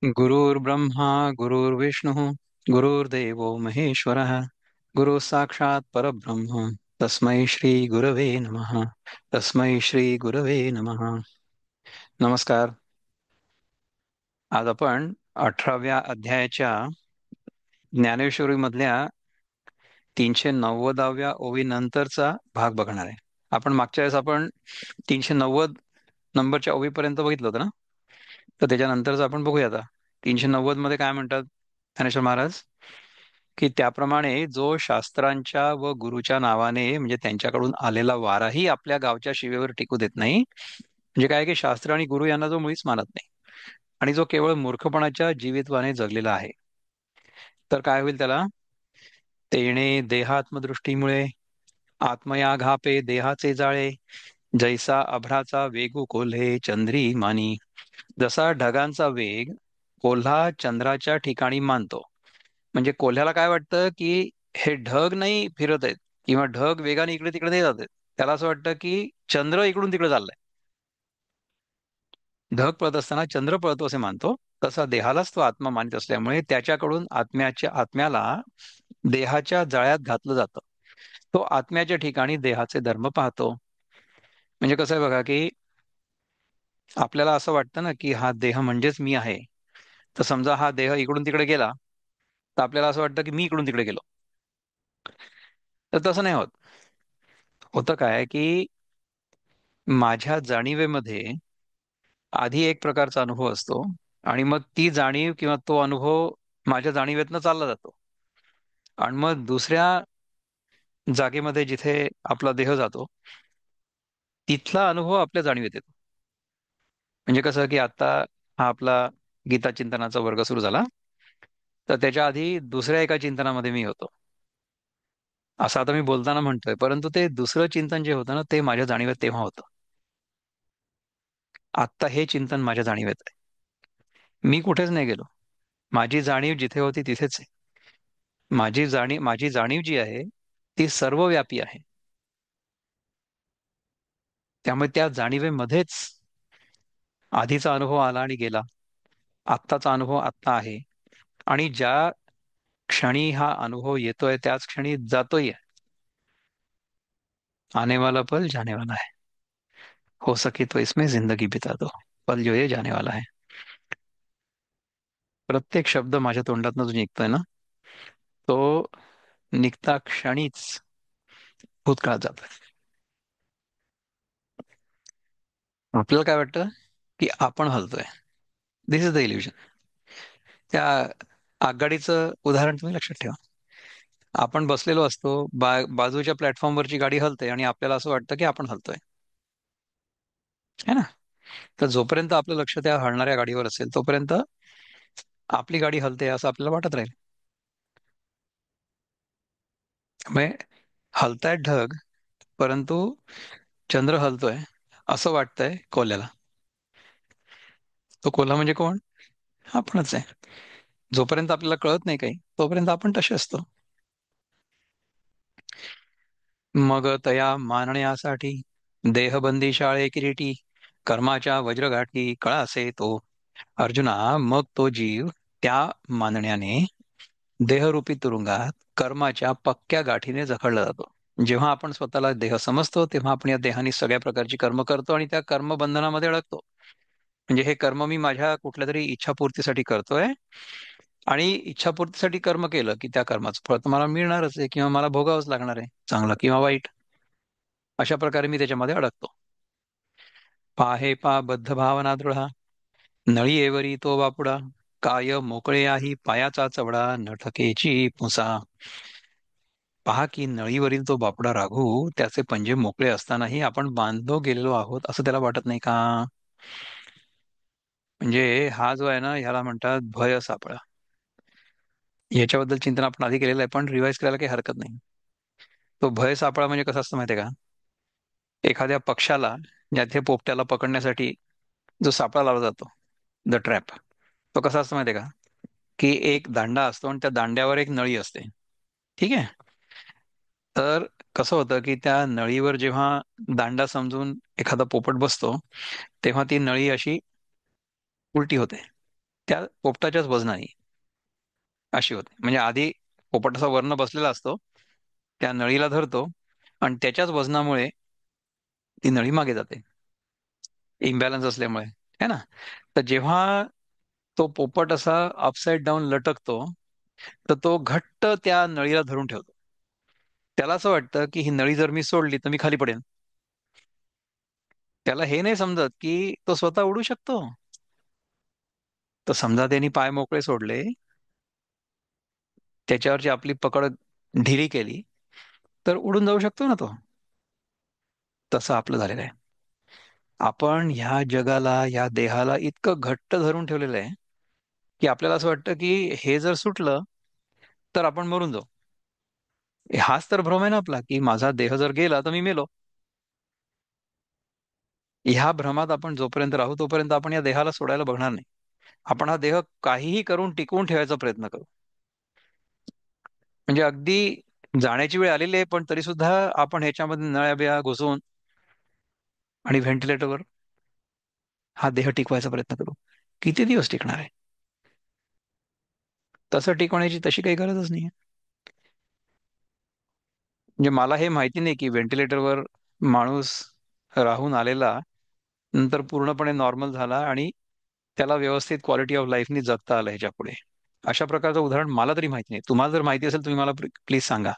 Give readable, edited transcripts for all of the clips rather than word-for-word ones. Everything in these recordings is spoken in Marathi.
गुरुर्ब्रह्मा गुरुर्विष्णुः गुरुर्देवो महेश्वरः गुरुः साक्षात् परब्रह्म तस्मै श्री गुरवे नमः. तस्मै श्री गुरवे नमः. नमस्कार. आज आपण 18व्या अध्यायाच्या ज्ञानेश्वरी मधल्या 390व्या ओवी भाग बघणार आहे. मागच्या वेळेस आपण 390 नंबरच्या ओवीपर्यंत बघितलं होतं ना. तर त्याच्यानंतरच आपण बघूया आता 390 मध्ये काय म्हणतात ज्ञानेश्वर महाराज, की त्याप्रमाणे जो शास्त्रांच्या व गुरुच्या नावाने म्हणजे त्यांच्याकडून आलेला वाराही आपल्या गावच्या शिवेवर टिकू देत नाही. म्हणजे काय की शास्त्र आणि गुरु यांना जो मुळीच मानत नाही आणि जो केवळ मूर्खपणाच्या जीवित्वाने जगलेला आहे, तर काय होईल त्याला? तेणे देहात्मदृष्टीमुळे आत्मया घापे देहाचे जाळे, जैसा अभ्राचा वेगू कोल्हे चंद्री मानी. जसा ढगांचा वेग कोल्हा चंद्राच्या ठिकाणी मानतो. म्हणजे कोल्ह्याला काय वाटतं की हे ढग नाही फिरत आहेत किंवा ढग वेगाने इकडे तिकडे नाही जात आहेत. त्याला असं वाटतं की चंद्र इकडून तिकडे चाललाय. ढग पळत असताना चंद्र पळतो असे मानतो. तसा देहालाच तो आत्मा मानित असल्यामुळे त्याच्याकडून आत्म्याला देहाच्या जाळ्यात घातलं जातं. तो आत्म्याच्या ठिकाणी देहाचे धर्म पाहतो. म्हणजे कसं आहे बघा, की आपल्याला असं वाटतं ना की हा देह म्हणजेच मी आहे. तर समजा हा देह इकडून तिकडे गेला, तर आपल्याला असं वाटतं की मी इकडून तिकडे गेलो. तर तसं नाही होत. होतं काय की माझ्या जाणीवेमध्ये आधी एक प्रकारचा अनुभव असतो आणि मग ती जाणीव किंवा तो अनुभव माझ्या जाणीवेतनं चालला जातो आणि मग दुसऱ्या जागेमध्ये जिथे आपला देह जातो तिथला अनुभव आपल्या जाणीवेत येतो. म्हणजे कसं की आता हा आपला गीता चिंतनाचा वर्ग सुरू झाला, तर त्याच्या आधी दुसऱ्या एका चिंतनामध्ये मी होतो. असं आता मी बोलताना म्हणतोय, परंतु ते दुसरं चिंतन जे होतं ना ते माझ्या जाणीवेत तेव्हा होतं. आत्ता हे चिंतन माझ्या जाणीवेत आहे. मी कुठेच नाही गेलो. माझी जाणीव जिथे होती तिथेच आहे. माझी जाणीव जी आहे ती सर्वव्यापी आहे. त्यामुळे त्या जाणीवेमध्येच आधीचा अनुभव आला आणि गेला, आत्ताचा अनुभव आत्ता आहे आणि ज्या क्षणी हा अनुभव येतोय त्याच क्षणी जातोय. आने वाला पल जाने वाला है, हो सके तो इसमें जिंदगी बिता दो. पल जो ये जाने वाला है. प्रत्येक शब्द माझ्या तोंडातनं जो निघतोय ना, तो निघता क्षणीच भूतकाळात जातोय. आपल्याला काय वाटतं की आपण हलतोय. दिस इज द इल्युजन. त्या आगगाडीचं उदाहरण तुम्ही लक्षात ठेवा. आपण बसलेलो असतो, बाजूच्या प्लॅटफॉर्मवरची गाडी हलते आणि आपल्याला असं वाटतं की आपण हलतोय, है ना. तर जोपर्यंत आपलं लक्ष त्या हलणाऱ्या गाडीवर असेल तोपर्यंत आपली गाडी हलते असं आपल्याला वाटत राहील. त्यामुळे हलतायत ढग, परंतु चंद्र हलतोय असं वाटतंय कोल्ह्याला. तो कोल्हा म्हणजे कोण? आपणच आहे. जोपर्यंत आपल्याला कळत नाही काही तोपर्यंत आपण तसे असतो. मग तया मानण्यासाठी देहबंदी शाळे किरीटी, कर्माच्या वज्रगाठी कळासे तो. अर्जुना, मग तो जीव त्या मानण्याने देहरूपी तुरुंगात कर्माच्या पक्क्या गाठीने जखडला जातो. जेव्हा आपण स्वतःला देह समजतो तेव्हा आपण या देहाने सगळ्या प्रकारची कर्म करतो आणि त्या कर्म बंधनामध्ये अडकतो. म्हणजे हे कर्म मी माझ्या कुठल्या तरी इच्छापूर्तीसाठी करतोय आणि इच्छापूर्तीसाठी कर्म केलं की त्या कर्माचं फळ तर मला मिळणारच आहे किंवा मला भोगावंच लागणार आहे, चांगलं किंवा वाईट. अशा प्रकारे मी त्याच्यामध्ये अडकतो. पाहे पा बद्ध भावना दृढा, नळी एवरी तो बापुडा, काय मोकळे आही पायाचा चवडा, नठकेची पुसा. पहा की नळीवरील तो बापडा राघू, त्याचे पंजे मोकळे असतानाही आपण बांधलो गेलेलो आहोत असं त्याला वाटत नाही का? म्हणजे हा जो आहे ना ह्याला म्हणतात भय सापळा. याच्याबद्दल चिंतन आपण आधी केलेलं आहे पण रिवाइज करायला काही हरकत नाही. तो भय सापळा म्हणजे कसं असतं माहितीये का? एखाद्या पक्षाला ज्याथे पोपट्याला पकडण्यासाठी जो सापळा लावला जातो, द ट्रॅप, तो कसा असतो माहितीये का? की एक दांडा असतो आणि त्या दांड्यावर एक नळी असते. ठीक आहे. तर कसं होतं की त्या नळीवर जेव्हा दांडा समजून एखादा पोपट बसतो तेव्हा ती नळी अशी उलटी होते. त्या पोपटाच्याच वजनाने अशी होते. म्हणजे आधी पोपट असा वर्ण बसलेला असतो, त्या नळीला धरतो आणि त्याच्याच वजनामुळे ती नळी मागे जाते, इम्बॅलन्स असल्यामुळे, है ना. तर जेव्हा तो पोपट असा अपसाइड डाऊन लटकतो, तर तो घट्ट त्या नळीला धरून ठेवतो. त्याला असं वाटतं की ही नळी जर मी सोडली तर मी खाली पडेन. त्याला हे नाही समजत की तो स्वतः उडू शकतो. तर समजा त्यांनी पाय मोकळे सोडले, त्याच्यावरची आपली पकड ढिली केली, तर उडून जाऊ शकतो ना तो. तसं आपलं झालेलं आहे. आपण ह्या जगाला, ह्या देहाला इतकं घट्ट धरून ठेवलेलं आहे की आपल्याला असं वाटतं की हे जर सुटलं तर आपण मरून जाऊ. हाच तर भ्रम आहे ना आपला, की माझा देह जर गेला तर मी मेलो. ह्या भ्रमात आपण जोपर्यंत राहू तोपर्यंत आपण या देहाला सोडायला बघणार नाही. आपण हा देह काहीही करून टिकवून ठेवायचा प्रयत्न करू. म्हणजे अगदी जाण्याची वेळ आलेली आहे, पण तरी सुद्धा आपण ह्याच्यामध्ये नळ्या बिळ्या घुसवून आणि व्हेंटिलेटरवर हा देह टिकवायचा प्रयत्न करू. किती दिवस टिकणार आहे? तसं टिकवण्याची तशी काही गरजच नाही. म्हणजे मला हे माहिती नाही की व्हेंटिलेटरवर माणूस राहून आलेला नंतर पूर्णपणे नॉर्मल झाला आणि त्याला व्यवस्थित क्वालिटी ऑफ लाईफनी जगता आलं ह्याच्या पुढे. अशा प्रकारचं उदाहरण मला तरी माहिती नाही. तुम्हाला जर माहिती असेल तुम्ही मला प्लीज सांगा.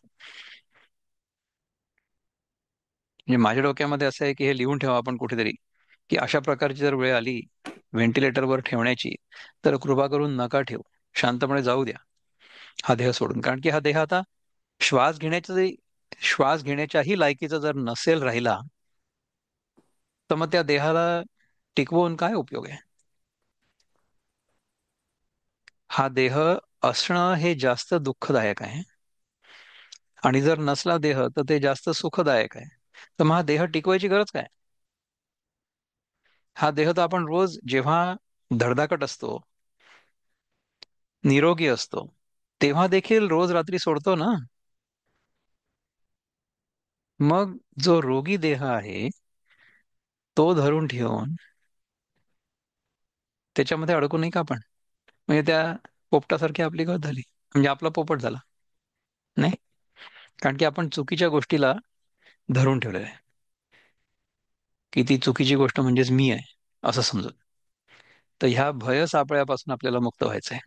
म्हणजे माझ्या डोक्यामध्ये असं आहे की हे लिहून ठेवा आपण कुठेतरी, की अशा प्रकारची जर वेळ आली व्हेंटिलेटरवर ठेवण्याची, तर कृपा करून नका ठेवू. शांतपणे जाऊ द्या हा देह सोडून. कारण की हा देह आता श्वास घेण्याच्या श्वास घेण्याच्याही लायकीचा जर नसेल राहिला, तर मग त्या देहाला टिकवून काय उपयोग आहे? हा देह असणं हे जास्त दुःखदायक आहे, आणि जर नसला देह तर ते जास्त सुखदायक आहे. तर मग हा देह टिकवायची गरज काय? हा देह तर आपण रोज जेव्हा धडधाकट असतो, निरोगी असतो, तेव्हा देखील रोज रात्री सोडतो ना. मग जो रोगी देह आहे तो धरून ठेवून त्याच्यामध्ये अडकू नाही का आपण? म्हणजे त्या पोपटासारखी आपली गत झाली, म्हणजे आपला पोपट झाला. नाही, कारण की आपण चुकीच्या गोष्टीला धरून ठेवलेलं आहे, की ती चुकीची गोष्ट म्हणजेच मी आहे असं समजून. तर ह्या भय सापळ्यापासून आपल्याला मुक्त व्हायचं आहे.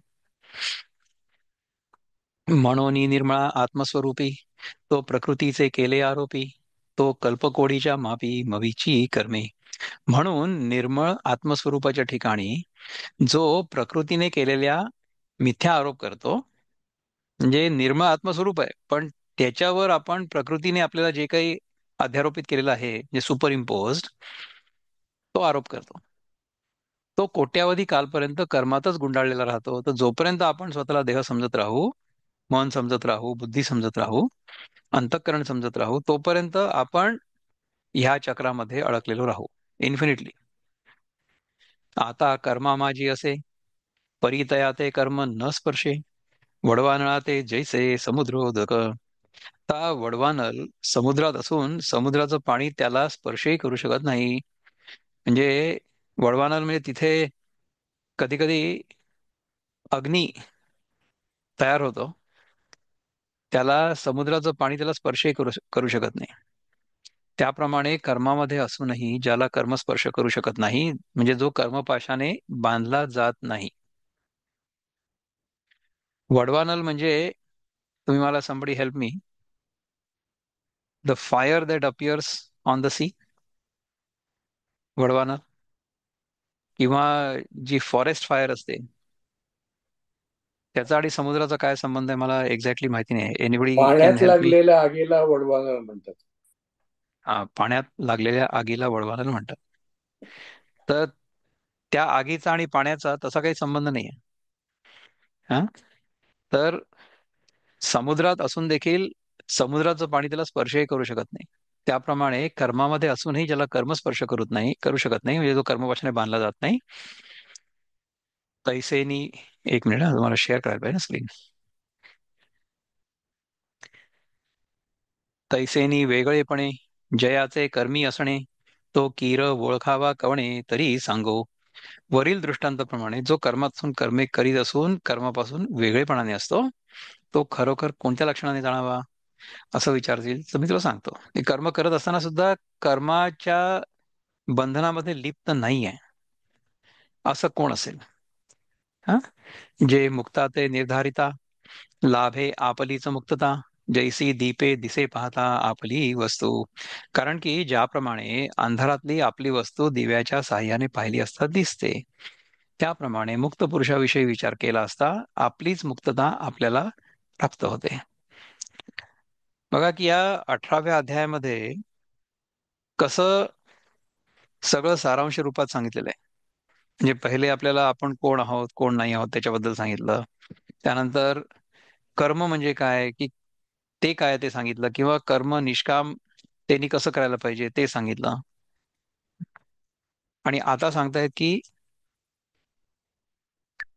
म्हणून निर्मळा आत्मस्वरूपी तो प्रकृतीचे केले आरोपी, तो कल्पकोडीच्या मापी मवीची कर्मे. म्हणून निर्मळ आत्मस्वरूपाच्या ठिकाणी जो प्रकृतीने केलेल्या मिथ्या आरोप करतो, म्हणजे निर्मळ आत्मस्वरूप आहे पण त्याच्यावर आपण प्रकृतीने आपल्याला जे काही अध्यारोपित केलेलं आहे, जे सुपर इम्पोज, तो आरोप करतो. तो कोट्यावधी कालपर्यंत कर्मातच गुंडाळलेला राहतो. तर जोपर्यंत आपण स्वतःला देह समजत राहू, मन समजत राहू, बुद्धी समजत राहू, अंतःकरण समजत राहू, तोपर्यंत आपण ह्या चक्रामध्ये अडकलेलो राहू इन्फिनिटली. आता कर्मा माझी असे, परितया ते कर्म न स्पर्शे, वडवानळा ते जैसे समुद्रोदक. आता वडवानल समुद्रात असून समुद्राचं पाणी त्याला स्पर्शही करू शकत नाही. म्हणजे वडवानल म्हणजे तिथे कधी कधी अग्नी तयार होतो, त्याला समुद्राचं पाणी त्याला स्पर्शही करू शकत नाही. त्याप्रमाणे कर्मामध्ये असूनही ज्याला कर्म स्पर्श करू शकत नाही, म्हणजे जो कर्मपाशाने बांधला जात नाही. वडवानल म्हणजे, तुम्ही मला somebody help me, the fire that appears on the sea, वडवानल. किंवा जी फॉरेस्ट फायर असते, त्याचा आणि समुद्राचा काय संबंध आहे मला एक्झॅक्टली माहिती नाही. एनिबडी कॅन पाण्यात हेल्प मी? लागलेल्या आगीला वडवानळ म्हणतात. पाण्यात लागलेल्या आगीला वडवानल म्हणतात. तर त्या आगीचा आणि पाण्याचा तसा काही संबंध नाही आहे. हा, तर समुद्रात असून देखील समुद्राचं पाणी त्याला स्पर्शही करू शकत नाही. त्याप्रमाणे कर्मामध्ये असूनही ज्याला कर्म स्पर्श करू शकत नाही, म्हणजे जो कर्मपाशाने बांधला जात नाही, तैसेनी. एक मिनिट हा, तुम्हाला शेअर करायला पाहिजे ना स्क्रीन. तैसेनी वेगळेपणे जयाचे कर्मी असणे, तो कीर ओळखावा कवणे तरी सांगो. वरील दृष्टांताप्रमाणे जो कर्मातून कर्मे करीत असून कर्मापासून वेगळेपणाने असतो, तो खरोखर कोणत्या लक्षणाने जाणावा असं विचारतील तर मी तुला सांगतो. की कर्म करत असताना सुद्धा कर्माच्या बंधनामध्ये लिप्त नाहीये असं कोण असेल? हा, जे मुक्ता ते निर्धारिता, लाभे आपलीच मुक्तता, जैसी दीपे दिसे पाहता आपली वस्तू. कारण की ज्याप्रमाणे अंधारातली आपली वस्तू दिव्याच्या साह्याने पाहिली असता दिसते, त्याप्रमाणे मुक्त पुरुषाविषयी विचार केला असता आपलीच मुक्तता आपल्याला प्राप्त होते. बघा की या 18व्या अध्यायामध्ये कसं सगळं सारांश रूपात सांगितलेलं आहे. म्हणजे पहिले आपल्याला आपण कोण आहोत कोण नाही आहोत त्याच्याबद्दल सांगितलं. त्यानंतर कर्म म्हणजे काय, की ते काय ते सांगितलं, किंवा कर्म निष्काम त्यांनी कसं करायला पाहिजे ते सांगितलं. आणि आता सांगतायत की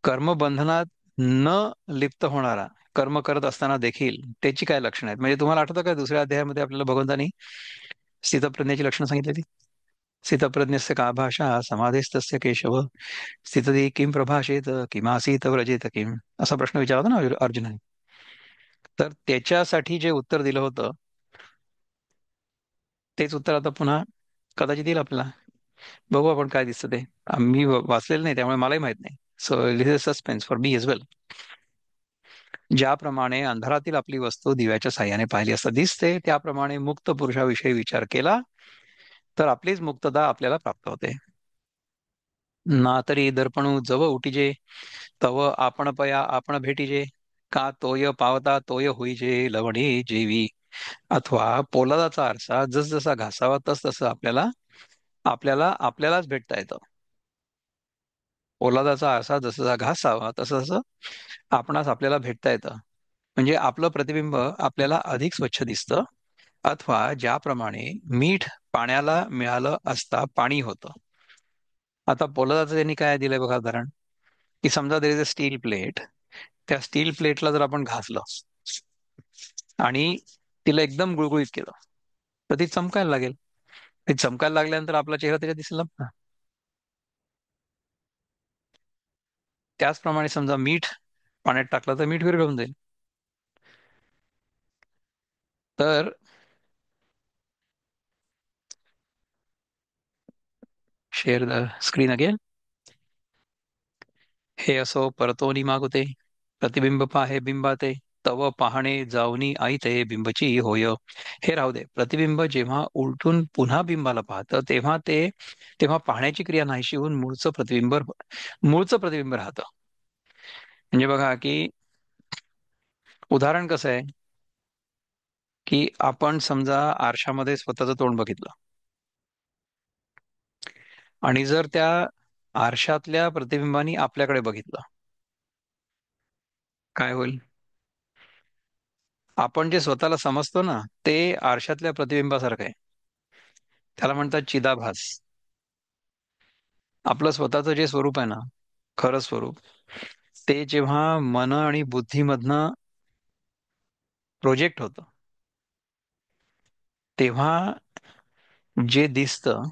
कर्मबंधनात न लिप्त होणारा कर्म करत असताना देखील त्याची काय लक्षणं आहेत. म्हणजे तुम्हाला आठवतं का दुसऱ्या अध्यायामध्ये आपल्याला भगवंतानी स्थितप्रज्ञाची लक्षणं सांगितली ती. स्थितप्रज्ञस्य का भाषा समाधीस्तस्य केशव स्थितती किम प्रभाषेत किमासीत व्रजेत किम, असा प्रश्न विचारला होता ना अर्जुनाने. तर त्याच्यासाठी जे उत्तर दिलं होतं तेच उत्तर आता पुन्हा कदाचित येईल आपल्याला. बघू आपण काय दिसतं ते. मी वाचलेलं नाही त्यामुळे मलाही माहित नाही. So this is suspense for me as well. ज्याप्रमाणे अंधारातील आपली वस्तू दिव्याच्या साह्याने पाहिली असता दिसते, त्याप्रमाणे मुक्त पुरुषाविषयी विचार केला तर आपलीच मुक्तता आपल्याला प्राप्त होते. ना तरी दर्पणू जव उटिजे तव आपण पया आपण भेटीजे, का तोय पावता तोय होईजे लवणे जेवी. अथवा पोलादाचा आरसा जसजसा घासावा तस तसं आपल्याला आपल्याला आपल्यालाच भेटता येतं. पोलादाचा आरसा जसा घासावा तसं तसं आपणास आपल्याला भेटता येतं. म्हणजे आपलं प्रतिबिंब आपल्याला अधिक स्वच्छ दिसतं. अथवा ज्याप्रमाणे मीठ पाण्याला मिळालं असता पाणी होतं. आता पोलादाचं त्यांनी काय दिलंय बघा उदाहरण, की समजा there is a steel plate. त्या स्टील प्लेटला जर आपण घासलं आणि तिला एकदम गुळगुळीत केलं तर ती चमकायला लागेल. ती चमकायला लागल्यानंतर आपला चेहरा त्याच्यात दिसेल ना. त्याचप्रमाणे समजा मीठ पाण्यात टाकलं तर मीठ विरघळून जाईल. तर शेअर द स्क्रीन अगेन. हे असो परतोनी मागुते, प्रतिबिंब पाहे बिंबाते, तव पाहणे जाऊनी आईते बिंबची होय. हे राहू दे. प्रतिबिंब जेव्हा उलटून पुन्हा बिंबाला पाहतं तेव्हा पाहण्याची क्रिया नाहीशी होऊन मूळचं प्रतिबिंब राहतं. म्हणजे बघा की उदाहरण कसं आहे, की आपण समजा आरशामध्ये स्वतःचं तोंड बघितलं आणि जर त्या आरशातल्या प्रतिबिंबानी आपल्याकडे बघितलं, काय होईल? आपण जे स्वतःला समजतो ना ते आरशातल्या प्रतिबिंबासारखं आहे. त्याला म्हणतात चिदाभास. आपलं स्वतःचं जे स्वरूप आहे ना, खरं स्वरूप, ते जेव्हा मन आणि बुद्धीमधनं प्रोजेक्ट होतं तेव्हा जे दिसतं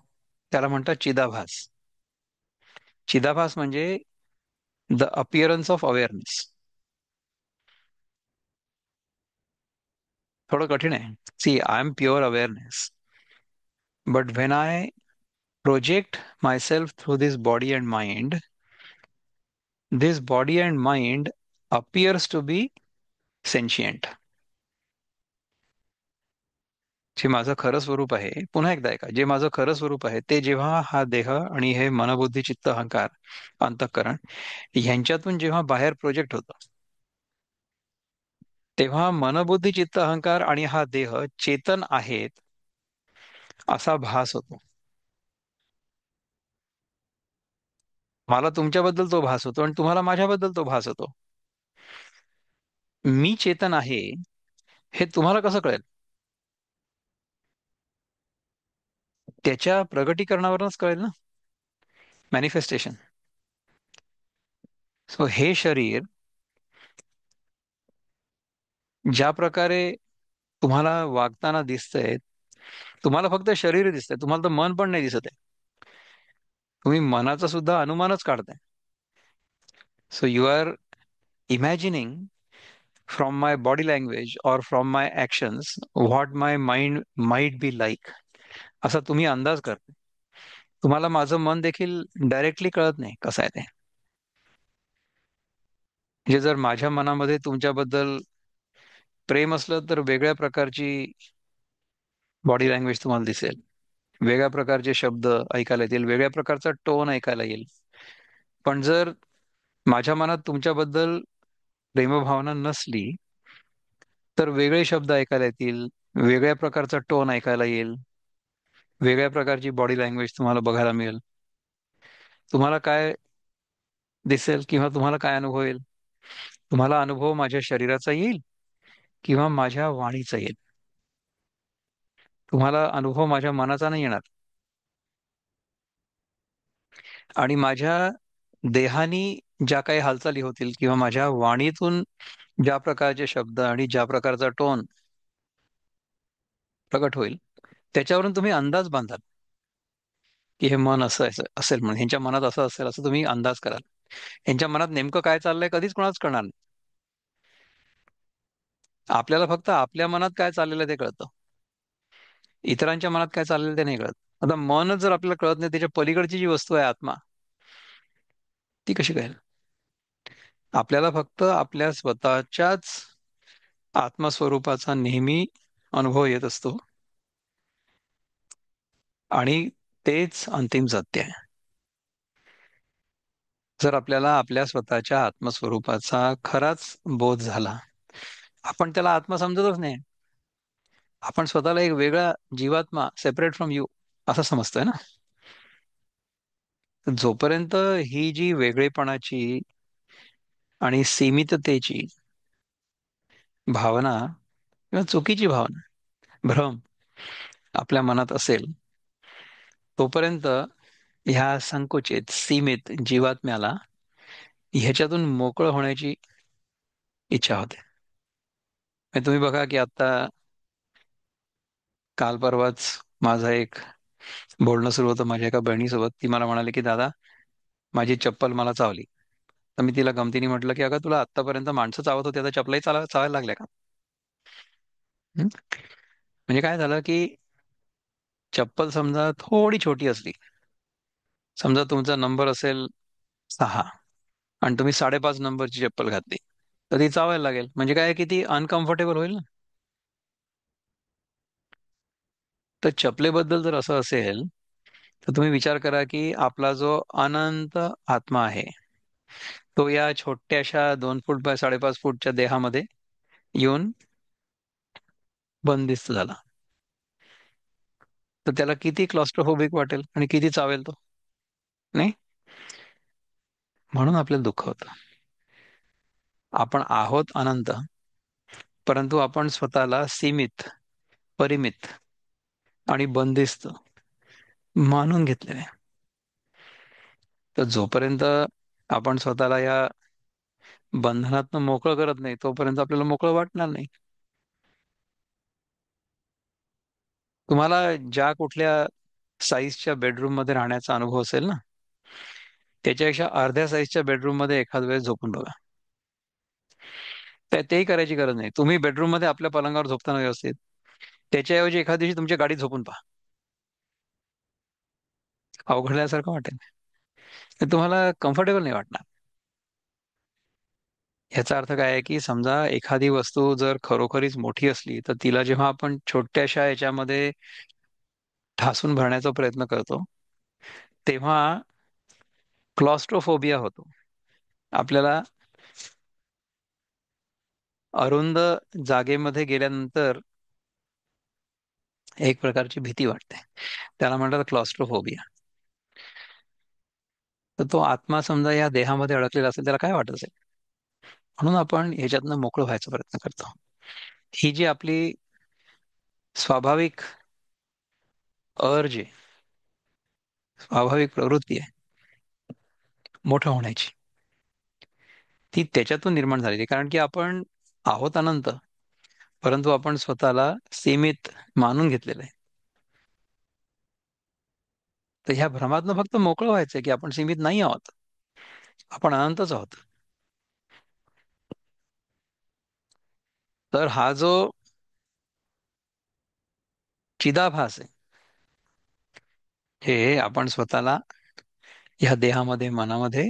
त्याला म्हणतात चिदाभास. चिदाभास म्हणजे द अपिअरन्स ऑफ अवेअरनेस. थोडं कठीण आहे. See I am pure awareness, but when I project myself through this body and mind appears to be sentient. जे माझं खरं स्वरूप आहे, पुन्हा एकदा ऐका, जे माझं खरं स्वरूप आहे ते जेव्हा हा देह आणि हे मनबुद्धी चित्त अहंकार अंतःकरण ह्यांच्यातून जेव्हा बाहेर प्रोजेक्ट होतं तेव्हा मनबुद्धी चित्त अहंकार आणि हा देह चेतन आहेत असा भास होतो. मला तुमच्याबद्दल तो भास होतो आणि तुम्हाला माझ्याबद्दल तो भास होतो. मी चेतन आहे हे तुम्हाला कसं कळेल? त्याच्या प्रगटीकरणावरूनच कळेल ना. मॅनिफेस्टेशन. सो हे शरीर ज्या प्रकारे तुम्हाला वागताना दिसतंय, तुम्हाला फक्त शरीर दिसतंय, तुम्हाला तर मन पण नाही दिसत आहे. तुम्ही मनाचा सुद्धा अनुमानच काढताय. So you are imagining from my body language or from my actions what my mind might be like, असा तुम्ही अंदाज करता. तुम्हाला माझं मन देखील डायरेक्टली कळत नाही कसं आहे ते. म्हणजे जर माझ्या मनामध्ये तुमच्याबद्दल प्रेम असलं तर वेगळ्या प्रकारची बॉडी लँग्वेज तुम्हाला दिसेल, वेगळ्या प्रकारचे शब्द ऐकायला येतील, वेगळ्या प्रकारचा टोन ऐकायला येईल. पण जर माझ्या मनात तुमच्याबद्दल प्रेमभावना नसली तर वेगळे शब्द ऐकायला येतील, वेगळ्या प्रकारचा टोन ऐकायला येईल, वेगळ्या प्रकारची बॉडी लँग्वेज तुम्हाला बघायला मिळेल. तुम्हाला काय दिसेल किंवा तुम्हाला काय अनुभव येईल? तुम्हाला अनुभव माझ्या शरीराचा येईल किंवा माझ्या वाणीचा येईल. तुम्हाला अनुभव माझ्या मनाचा नाही येणार. आणि माझ्या देहानी ज्या काही हालचाली होतील किंवा माझ्या वाणीतून ज्या प्रकारचे शब्द आणि ज्या प्रकारचा टोन प्रकट होईल, त्याच्यावरून तुम्ही अंदाज बांधाल की हे मन असं असेल, म्हणून ह्यांच्या मनात असं असेल असं तुम्ही अंदाज कराल. ह्यांच्या मनात नेमकं काय चाललंय कधीच कोणाच कळणार नाही. आपल्याला फक्त आपल्या मनात काय चाललेलं आहे ते कळतं, इतरांच्या मनात काय चाललेलं ते नाही कळत. आता मनच जर आपल्याला कळत नाही, त्याच्या पलीकडची जी वस्तू आहे आत्मा, ती कशी कळेल? आपल्याला फक्त आपल्या स्वतःच्याच आत्मस्वरूपाचा नेहमी अनुभव येत असतो आणि तेच अंतिम सत्य आहे. जर आपल्याला आपल्या स्वतःच्या आत्मस्वरूपाचा खराच बोध झाला, आपण त्याला आत्मा समजतच नाही. आपण स्वतःला एक वेगळा जीवात्मा, सेपरेट फ्रॉम यू, असं समजतोय ना. तर जोपर्यंत ही जी वेगळेपणाची आणि सीमिततेची भावना किंवा चुकीची भावना, भ्रम आपल्या मनात असेल, तोपर्यंत ह्या संकुचित सीमित जीवात्म्याला ह्याच्यातून मोकळं होण्याची इच्छा होते. म्हणजे तुम्ही बघा की आता काल परवाच माझं एक बोलणं सुरू होतं माझ्या एका बहिणीसोबत. ती मला म्हणाली की दादा, माझी चप्पल मला चावली. तर मी तिला गमतीने म्हटलं की अगं, तुला आतापर्यंत माणसं चावत होती, आता चपलाही चावायला लागल्या का? हं? म्हणजे काय झालं की चप्पल समजा थोडी छोटी असली, समजा तुमचा नंबर असेल 6 आणि तुम्ही 5.5 नंबरची चप्पल घातली, तर ती चावायला लागेल. म्हणजे काय की ती अनकम्फर्टेबल होईल ना. तर चपलेबद्दल जर असं असेल, तर तुम्ही विचार करा की आपला जो अनंत आत्मा आहे, तो या छोट्याशा 2 फूट बाय 5.5 फूटच्या देहामध्ये येऊन बंदिस्त झाला, तर त्याला किती क्लॉस्ट्रोफोबिक वाटेल आणि किती चावेल तो, नाही? म्हणून आपल्याला दुःख होतं. आपण आहोत अनंत, परंतु आपण स्वतःला सीमित, परिमित आणि बंदिस्त मानून घेतलेले आहे. तर जोपर्यंत आपण स्वतःला या बंधनातनं मोकळं करत नाही, तोपर्यंत आपल्याला मोकळं वाटणार नाही. तुम्हाला ज्या कुठल्या साईजच्या बेडरूम मध्ये राहण्याचा अनुभव असेल ना, त्याच्यापेक्षा अर्ध्या साईजच्या बेडरूम मध्ये एखाद वेळेस झोपून बघा. तेही करायची गरज नाही. तुम्ही बेडरूम मध्ये आपल्या पलंगावर झोपताना व्यवस्थित, त्याच्याऐवजी एखाद्या दिवशी तुमच्या गाडीत झोपून पहा. अवघडल्यासारखं वाटेल, ते तुम्हाला कम्फर्टेबल नाही वाटणार. याचा अर्थ काय आहे की समजा एखादी वस्तू जर खरोखरीच मोठी असली, तर तिला जेव्हा आपण छोट्याशा याच्यामध्ये ठासून भरण्याचा प्रयत्न करतो, तेव्हा क्लॉस्ट्रोफोबिया होतो. आपल्याला अरुंद जागेमध्ये गेल्यानंतर एक प्रकारची भीती वाटते, त्याला म्हणतात क्लॉस्ट्रोफोबिया. तर तो आत्मा समजा या देहामध्ये अडकलेला असेल, त्याला काय वाटत असेल? म्हणून आपण ह्याच्यातनं मोकळं व्हायचा प्रयत्न करतो. ही जी आपली स्वाभाविक अर्ज आहे, स्वाभाविक प्रवृत्ती आहे मोठं होण्याची, ती त्याच्यातून निर्माण झालेली आहे. कारण की आपण आहोत अनंत, परंतु आपण स्वतःला सीमित मानून घेतलेलं आहे. तर ह्या भ्रमातनं फक्त मोकळं व्हायचंय की आपण सीमित नाही आहोत, आपण अनंतच आहोत. तर हा जो चिदाभास आहे, हे आपण स्वतःला ह्या देहामध्ये मनामध्ये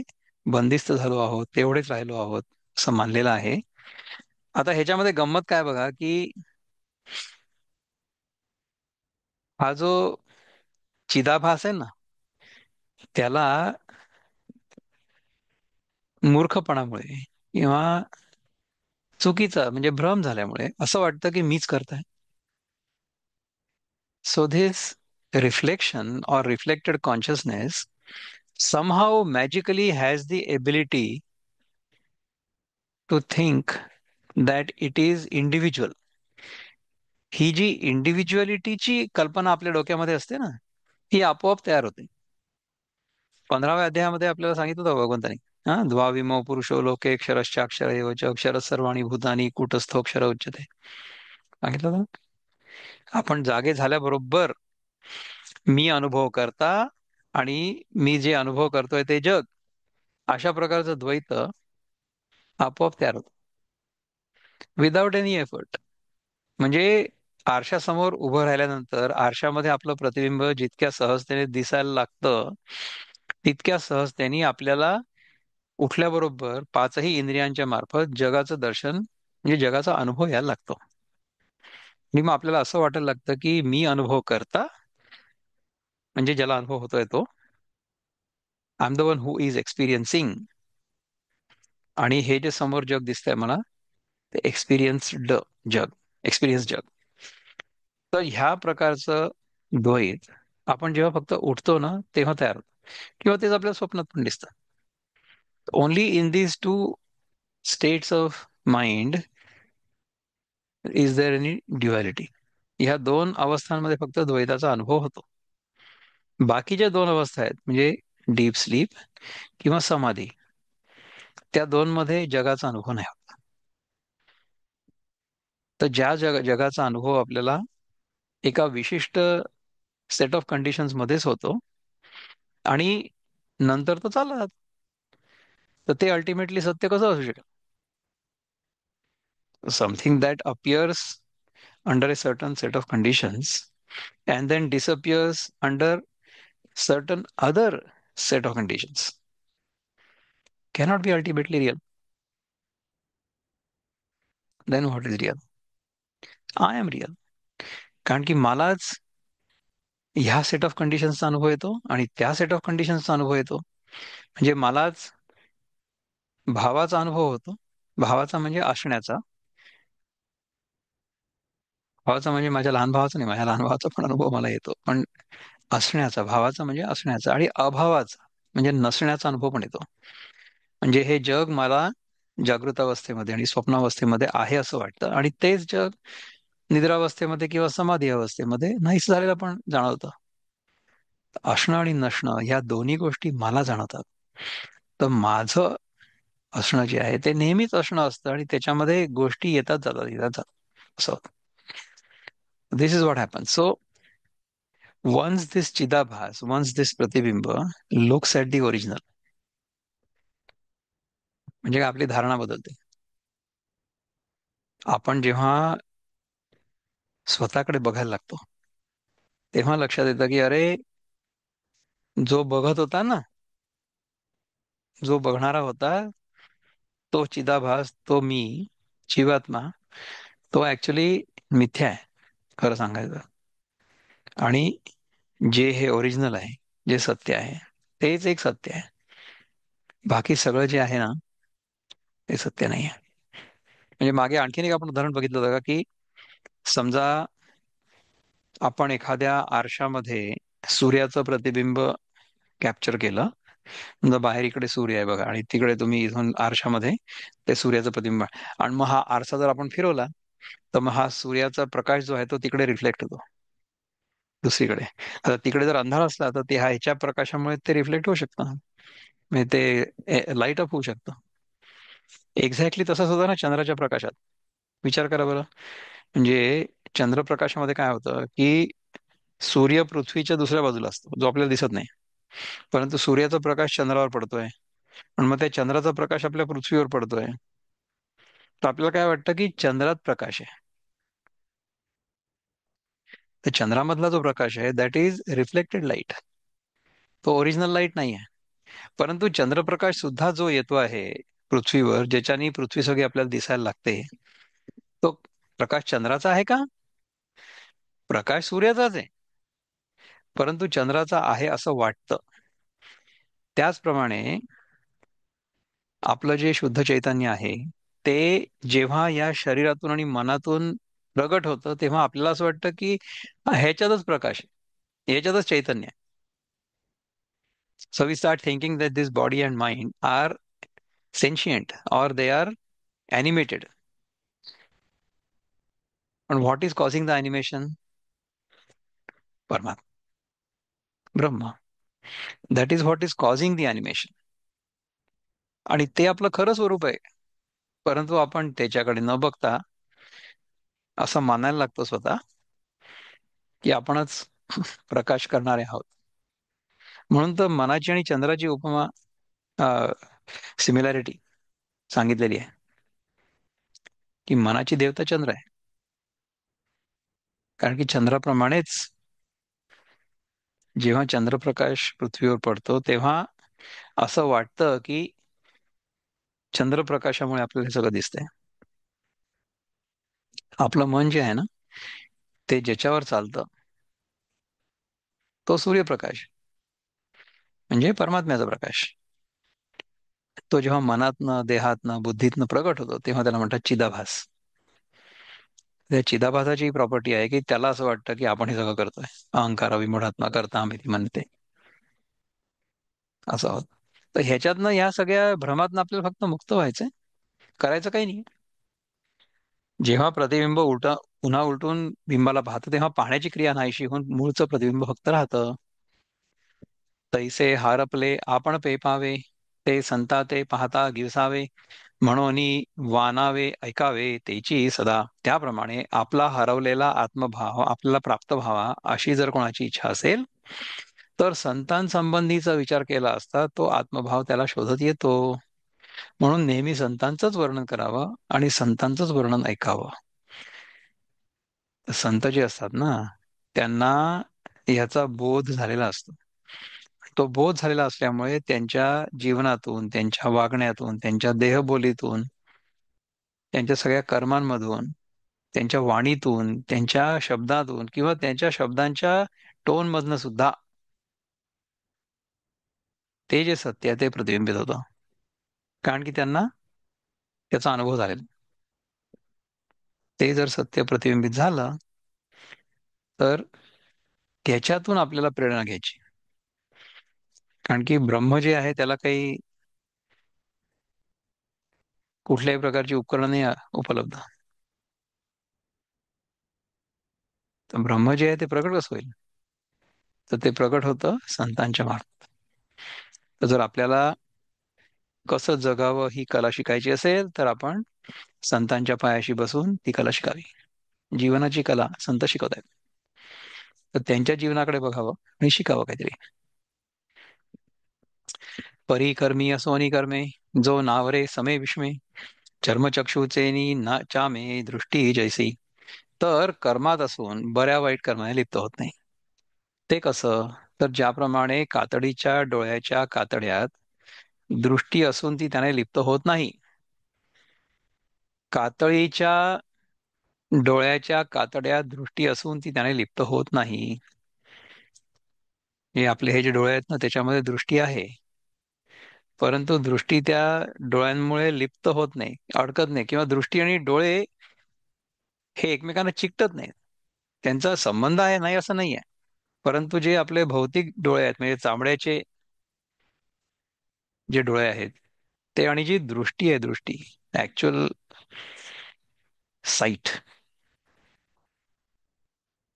बंदिस्त झालो आहोत, तेवढेच राहिलो आहोत असं मानलेलं आहे. आता ह्याच्यामध्ये गंमत काय बघा, की हा जो चिदाभास आहे ना, त्याला मूर्खपणामुळे किंवा चुकीचा म्हणजे भ्रम झाल्यामुळे असं वाटतं की मीच करताय. So this reflection or reflected consciousness somehow magically has the ability to think that it is individual. ही जी इंडिव्हिज्युअलिटीची कल्पना आपल्या डोक्यामध्ये असते ना, ही आपोआप तयार होते. 15व्या अध्यायामध्ये आपल्याला सांगितलं होतं भगवंतानी, हा द्वाविमो पुरुषो लोके क्षरश्चाक्षर एव च अक्षर सर्वाणी भूतानी कूटस्थोक्षर उच्यते. सांगितलं होतं. आपण जागे झाल्याबरोबर मी अनुभव करता आणि मी जे अनुभव करतोय ते जग, अशा प्रकारचं द्वैत आपोआप तयार होतं विदाउट एनी एफर्ट. म्हणजे आरशासमोर उभं राहिल्यानंतर आरशामध्ये आपलं प्रतिबिंब जितक्या सहजतेने दिसायला लागतं, तितक्या सहजतेने आपल्याला उठल्याबरोबर पाचही इंद्रियांच्या मार्फत जगाचं दर्शन म्हणजे जगाचा अनुभव यायला लागतो. आणि मग आपल्याला असं वाटायला लागतं की मी अनुभव करता म्हणजे ज्याला अनुभव होतोय तो, I am the one who is experiencing. आणि हे जे समोर जग दिसतंय मला, ते एक्सपिरियन्स्ड जग, एक्सपिरियन्स जग. तर ह्या प्रकारचं द्वैत आपण जेव्हा फक्त उठतो ना तेव्हा तयार होतं, किंवा तेच आपल्या स्वप्नात पण दिसतं. Only in these two states of mind is there any duality. ह्या दोन अवस्थांमध्ये फक्त द्वैताचा अनुभव होतो. बाकीच्या दोन अवस्था आहेत म्हणजे डीप स्लीप किंवा समाधी, त्या दोन मध्ये जगाचा अनुभव नाही होत. तर ज्या जगाचा अनुभव आपल्याला एका विशिष्ट सेट ऑफ कंडिशन्स मध्येच होतो आणि नंतर तो चालला, तर ते अल्टिमेटली सत्य कसं असू शकेल? Something that appears under a certain set of conditions and then disappears under certain other set of conditions cannot be ultimately real. Then what is real? I am real. कारण की मलाच ह्या सेट ऑफ कंडिशन्सचा अनुभव येतो आणि त्या सेट ऑफ कंडिशन्सचा अनुभव येतो. म्हणजे मलाच भावाचा अनुभव होतो, भावाचा म्हणजे असण्याचा, भावाचा म्हणजे माझ्या लहान भावाचा नाही, माझ्या लहान भावाचा पण अनुभव मला येतो, पण असण्याचा, भावाचा म्हणजे असण्याचा, आणि अभावाचा म्हणजे नसण्याचा अनुभव पण येतो. म्हणजे हे जग मला जागृत अवस्थेमध्ये आणि स्वप्नावस्थेमध्ये आहे असं वाटतं, आणि तेच जग निद्रावस्थेमध्ये किंवा समाधी अवस्थेमध्ये नाहीच झालेलं पण जाणवतं. असणं आणि नसणं ह्या दोन्ही गोष्टी मला जाणवतात. तर माझं असणं जे आहे ते नेहमीच असणं असतं आणि त्याच्यामध्ये गोष्टी येतात जातात येतात जातात असं होतं. This is what happen. So once this चिदाभास, वन्स दिस प्रतिबिंब लुक्स ॲट दी ओरिजिनल, म्हणजे आपली धारणा बदलते. आपण जेव्हा स्वतःकडे बघायला लागतो तेव्हा लक्षात येतं की अरे, जो बघत होता ना, जो बघणारा होता, तो चिदाभास, तो मी, जीवात्मा, तो ऍक्च्युली मिथ्या आहे खरं सांगायचं. आणि जे हे ओरिजिनल आहे, जे सत्य आहे, तेच एक सत्य आहे. बाकी सगळं जे आहे ना, ते सत्य नाही आहे. म्हणजे मागे आणखीन एक आपण उदाहरण बघितलं होतं का, की समजा आपण एखाद्या आरशामध्ये सूर्याचं प्रतिबिंब कॅप्चर केलं. समजा बाहेर इकडे सूर्य आहे बघा, आणि तिकडे तुम्ही इथून आरशामध्ये ते सूर्याचं प्रतिबिंब, आणि मग हा आरसा जर आपण फिरवला तर मग हा सूर्याचा प्रकाश जो आहे तो तिकडे रिफ्लेक्ट होतो दुसरीकडे. आता तिकडे जर अंधार असला तर ते ह्याच्या प्रकाशामुळे ते रिफ्लेक्ट होऊ शकतं, म्हणजे ते लाईट अप होऊ शकतं. एक्झॅक्टली तसंच होतं ना चंद्राच्या प्रकाशात. विचार करा बरं. म्हणजे चंद्रप्रकाशामध्ये काय होतं की सूर्य पृथ्वीच्या दुसऱ्या बाजूला असतो, जो आपल्याला दिसत नाही. परंतु सूर्याचा प्रकाश चंद्रावर पडतोय, आणि मग त्या चंद्राचा प्रकाश आपल्या पृथ्वीवर पडतोय. तर आपल्याला काय वाटतं की चंद्रात प्रकाश आहे. तर चंद्रामधला जो प्रकाश आहे दॅट इज रिफ्लेक्टेड लाईट. तो ओरिजिनल लाईट नाही आहे. परंतु चंद्रप्रकाश सुद्धा जो येतो आहे पृथ्वीवर, ज्याच्याने पृथ्वी सगळी आपल्याला दिसायला लागते, तो प्रकाश चंद्राचा आहे का? प्रकाश सूर्याचाच आहे, परंतु चंद्राचा आहे असं वाटतं. त्याचप्रमाणे आपलं जे शुद्ध चैतन्य आहे, ते जेव्हा या शरीरातून आणि मनातून प्रगट होतं, तेव्हा आपल्याला असं वाटतं की ह्याच्यातच प्रकाश आहे, ह्याच्यातच चैतन्य आहे. So we start thinking that this body and mind are sentient or they are animated. And what is causing the animation? Paramatma, Brahma. That is what is causing the animation. आणि ते आपलं खरं स्वरूप आहे. परंतु आपण त्याच्याकडे न बघता असं मानायला लागतो स्वतः की आपणच प्रकाश करणारे आहोत. म्हणून तर मनाची आणि चंद्राची उपमा, सिमिलॅरिटी सांगितलेली आहे, की मनाची देवता चंद्र आहे. कारण की चंद्राप्रमाणेच जेव्हा चंद्रप्रकाश पृथ्वीवर पडतो, तेव्हा असं वाटतं की चंद्रप्रकाशामुळे आपल्याला हे सगळं दिसतंय. आपलं मन जे आहे ना, ते ज्याच्यावर चालतं तो सूर्यप्रकाश, म्हणजे परमात्म्याचा प्रकाश. तो जेव्हा मनातनं, देहातनं, बुद्धीतनं प्रगट होतो, तेव्हा त्याला म्हणतात चिदाभास. त्या चिदाभासाची प्रॉपर्टी आहे की त्याला असं वाटतं की आपण हे सगळं करतोय. अहंकार विमूढात्मा करता आम्ही म्हणते असं होत. तर ह्याच्यातनं, या सगळ्या भ्रमातनं आपल्याला फक्त मुक्त व्हायचंय, करायचं काही नाही. जेव्हा प्रतिबिंब पुन्हा उलटून बिंबाला पाहतं, तेव्हा पाहण्याची क्रिया नाहीशी होऊन मूळचं प्रतिबिंब फक्त राहतं. तैसे हारपले आपण पेपावे, ते संता ते पाहता गिवसावे, म्हणून वानावे ऐकावे तेची सदा. त्याप्रमाणे आपला हरवलेला आत्मभाव आपल्याला प्राप्त व्हावा अशी जर कोणाची इच्छा असेल, तर संतांसंबंधीचा विचार केला असता तो आत्मभाव त्याला शोधत येतो. म्हणून नेहमी संतांचंच वर्णन करावं आणि संतांचंच वर्णन ऐकावं. संत जे असतात ना, त्यांना याचा बोध झालेला असतो. तो बोध झालेला असल्यामुळे त्यांच्या जीवनातून, त्यांच्या वागण्यातून, त्यांच्या देहबोलीतून, त्यांच्या सगळ्या कर्मांमधून, त्यांच्या वाणीतून, त्यांच्या शब्दातून किंवा त्यांच्या शब्दांच्या टोन मधनं सुद्धा ते जे सत्य आहे ते प्रतिबिंबित होतं. कारण की त्यांना त्याचा अनुभव झालेला. ते जर सत्य प्रतिबिंबित झालं, तर त्याच्यातून आपल्याला प्रेरणा घ्यायची. कारण की ब्रह्म जे आहे त्याला काही कुठल्याही प्रकारची उपकरण नाही उपलब्ध. तर ब्रह्म जे आहे ते प्रकट कसं होईल? तर ते प्रकट होतं संतांच्या मार्फत. तर जर आपल्याला कसं जगावं ही कला शिकायची असेल, तर आपण संतांच्या पायाशी बसून ती कला शिकावी. जीवनाची कला संत शिकवत आहेत, तर त्यांच्या जीवनाकडे बघावं आणि शिकावं काहीतरी. परी कर्मी असोनी कर्मे, जो नावरे समे विषमे, चर्मचक्षुचेनी ना चामे दृष्टी जैसी. तर कर्मात असून बऱ्या वाईट कर्माने लिप्त होत नाही. ते कसं? तर ज्याप्रमाणे कातडीच्या डोळ्याच्या कातड्यात दृष्टी असून ती त्याने लिप्त होत नाही. कातळीच्या डोळ्याच्या कातड्यात दृष्टी असून ती त्याने लिप्त होत नाही. हे आपले हे जे डोळे आहेत ना, त्याच्यामध्ये दृष्टी आहे, परंतु दृष्टी त्या डोळ्यांमुळे लिप्त होत नाही, अडकत नाही, किंवा दृष्टी आणि डोळे हे एकमेकांना चिकटत नाहीत. त्यांचा संबंध आहे नाही असं नाही आहे. परंतु जे आपले भौतिक डोळे आहेत, म्हणजे चामड्याचे जे डोळे आहेत ते, आणि जी दृष्टी आहे, दृष्टी ऍक्च्युअल साईट,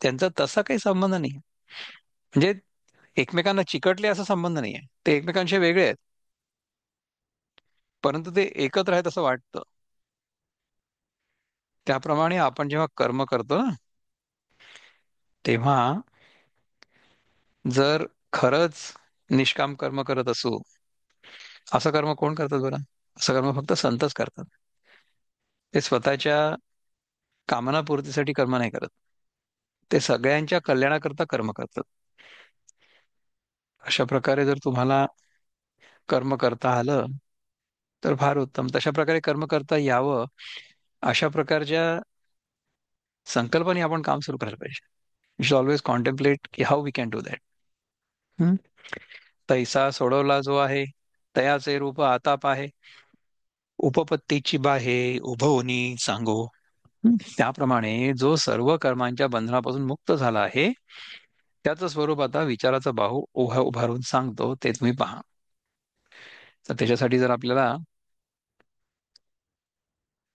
त्यांचा तसा काही संबंध नाही. म्हणजे एकमेकांना चिकटले असा संबंध नाही आहे, ते एकमेकांशी वेगळे आहेत, परंतु ते एकत्र आहेत असं वाटतं. त्याप्रमाणे आपण जेव्हा कर्म करतो ना, तेव्हा जर खरंच निष्काम कर्म करत असू, असं कर्म कोण करतात बरं? असं कर्म फक्त संतच करतात. ते स्वतःच्या कामनापूर्तीसाठी कर्म नाही करत, ते सगळ्यांच्या कल्याणाकरता कर्म करतात. अशा प्रकारे जर तुम्हाला कर्म करता आलं तर फार उत्तम. तशा प्रकारे कर्म करता यावं अशा प्रकारच्या संकल्पने आपण काम सुरू करायला पाहिजे. वी शुड ऑलवेज कॉन्टेम्प्लेट की how we can do that. तैसा सोडवला जो आहे, तयाचे रूप आताप आहे, उपपत्तीची बाहे उभवनी सांगो. त्याप्रमाणे जो सर्व कर्मांच्या बंधनापासून मुक्त झाला आहे, त्याचं स्वरूप आता विचाराचा बाहू उभारून सांगतो, ते तुम्ही पहा. तर त्याच्यासाठी जर आपल्याला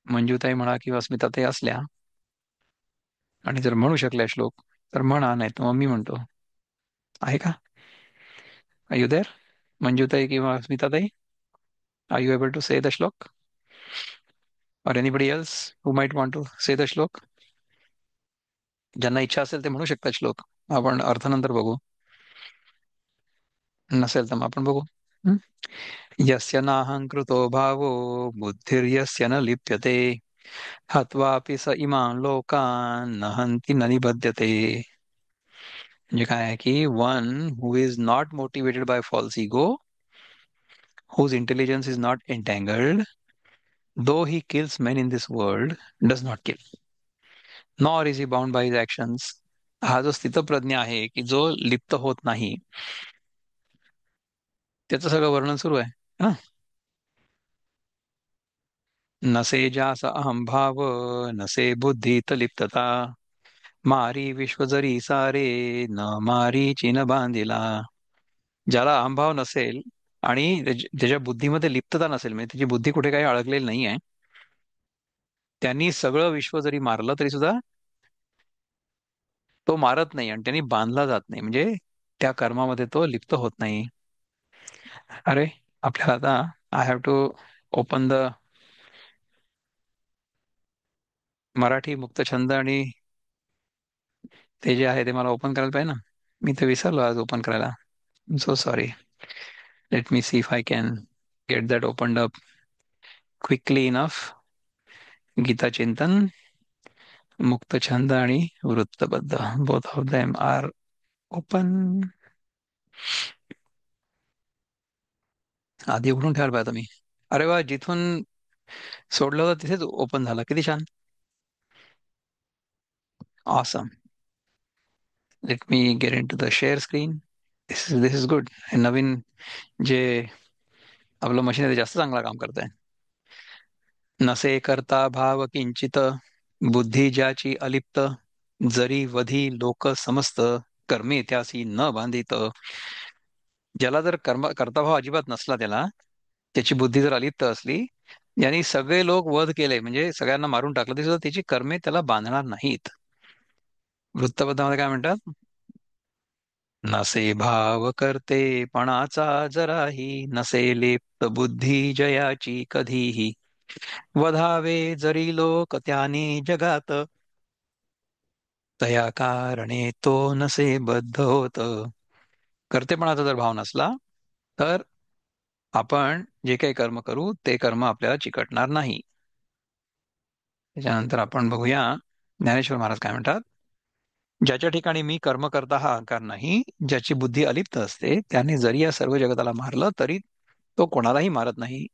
मंजूताई म्हणा किंवा स्मिताताई असल्या आणि जर म्हणू शकल्या श्लोक, तर म्हणा, नाही तर मग मी म्हणतो. आहे का? R you there? मंजूताई किंवा स्मिताताई, are you able to say the श्लोक? Or anybody else who might want to say the श्लोक? ज्यांना इच्छा असेल ते म्हणू शकतात श्लोक. आपण अर्थ नंतर बघू. नसेल तर मग आपण बघू. हं? यस्य नाहंकृतो भावो बुद्धिर्यस्य न लिप्यते हत्वापि स इमान् लोकान् न हन्ति न निबध्यते. म्हणजे काय आहे की one who is not motivated by false ego, whose intelligence is not entangled, though he kills men in this world, does not kill, nor is he bound by his actions. हा जो स्थितप्रज्ञ आहे की जो लिप्त होत नाही, त्याचं सगळं वर्णन सुरू आहे ना. नसे जास अहम भाव, नसे बुद्धीत लिप्तता, मारी विश्व जरी सारे, न मारी चिन बांधिला. ज्याला अहंभाव नसेल आणि त्याच्या बुद्धीमध्ये लिप्तता नसेल, म्हणजे त्याची बुद्धी कुठे काही अडकलेली नाही आहे, त्यांनी सगळं विश्व जरी मारलं तरी सुद्धा तो मारत नाही आणि त्यांनी बांधला जात नाही, म्हणजे त्या कर्मामध्ये तो लिप्त होत नाही. अरे, आपल्याला आता I have to open the Marathi मुक्तछंद, आणि ते जे आहे ते मला ओपन करायला पाहिजे ना. मी ते विसरलो आज ओपन करायला. So sorry. Let me see if I can get that opened up quickly enough. Gita Chintan, मुक्तछंद आणि वृत्तबद्ध, both of them are open. आधी उघडून ठेवायला पाहिजे मी. अरे वा, जिथून सोडलं होतं तिथेच ओपन झालं, किती छान. Awesome. Let me get into the share screen. This is good. नवीन जे आपलं मशीन आहे ते जास्त चांगला काम करत आहे. नसे करता भाव किंचित, बुद्धी ज्याची अलिप्त, जरी वधी लोक समस्त, कर्मे त्यासी न बांधित. ज्याला जर करता भाव अजिबात नसला, त्याला त्याची बुद्धी जर अलिप्त असली, यांनी सगळे लोक वध केले म्हणजे सगळ्यांना मारून टाकलं, तरी सुद्धा त्याची कर्मे त्याला बांधणार नाहीत. वृत्तबद्धामध्ये काय म्हणतात? नसे भाव करते पणाचा जराही, नसे लिप्त बुद्धी जयाची कधीही, वधावे जरी लोक त्याने जगात, तया कारणे तो नसे बद्ध होत. कर्तेपणाचा जर भाव नसला तर आपण जे काही कर्म करू ते कर्म आपल्याला चिकटणार नाही. त्याच्यानंतर आपण बघूया ज्ञानेश्वर महाराज काय म्हणतात. ज्याच्या ठिकाणी मी कर्म करता हा अहंकार नाही, ज्याची बुद्धी अलिप्त असते, त्याने जरी या सर्व जगताला मारलं तरी तो कोणालाही मारत नाही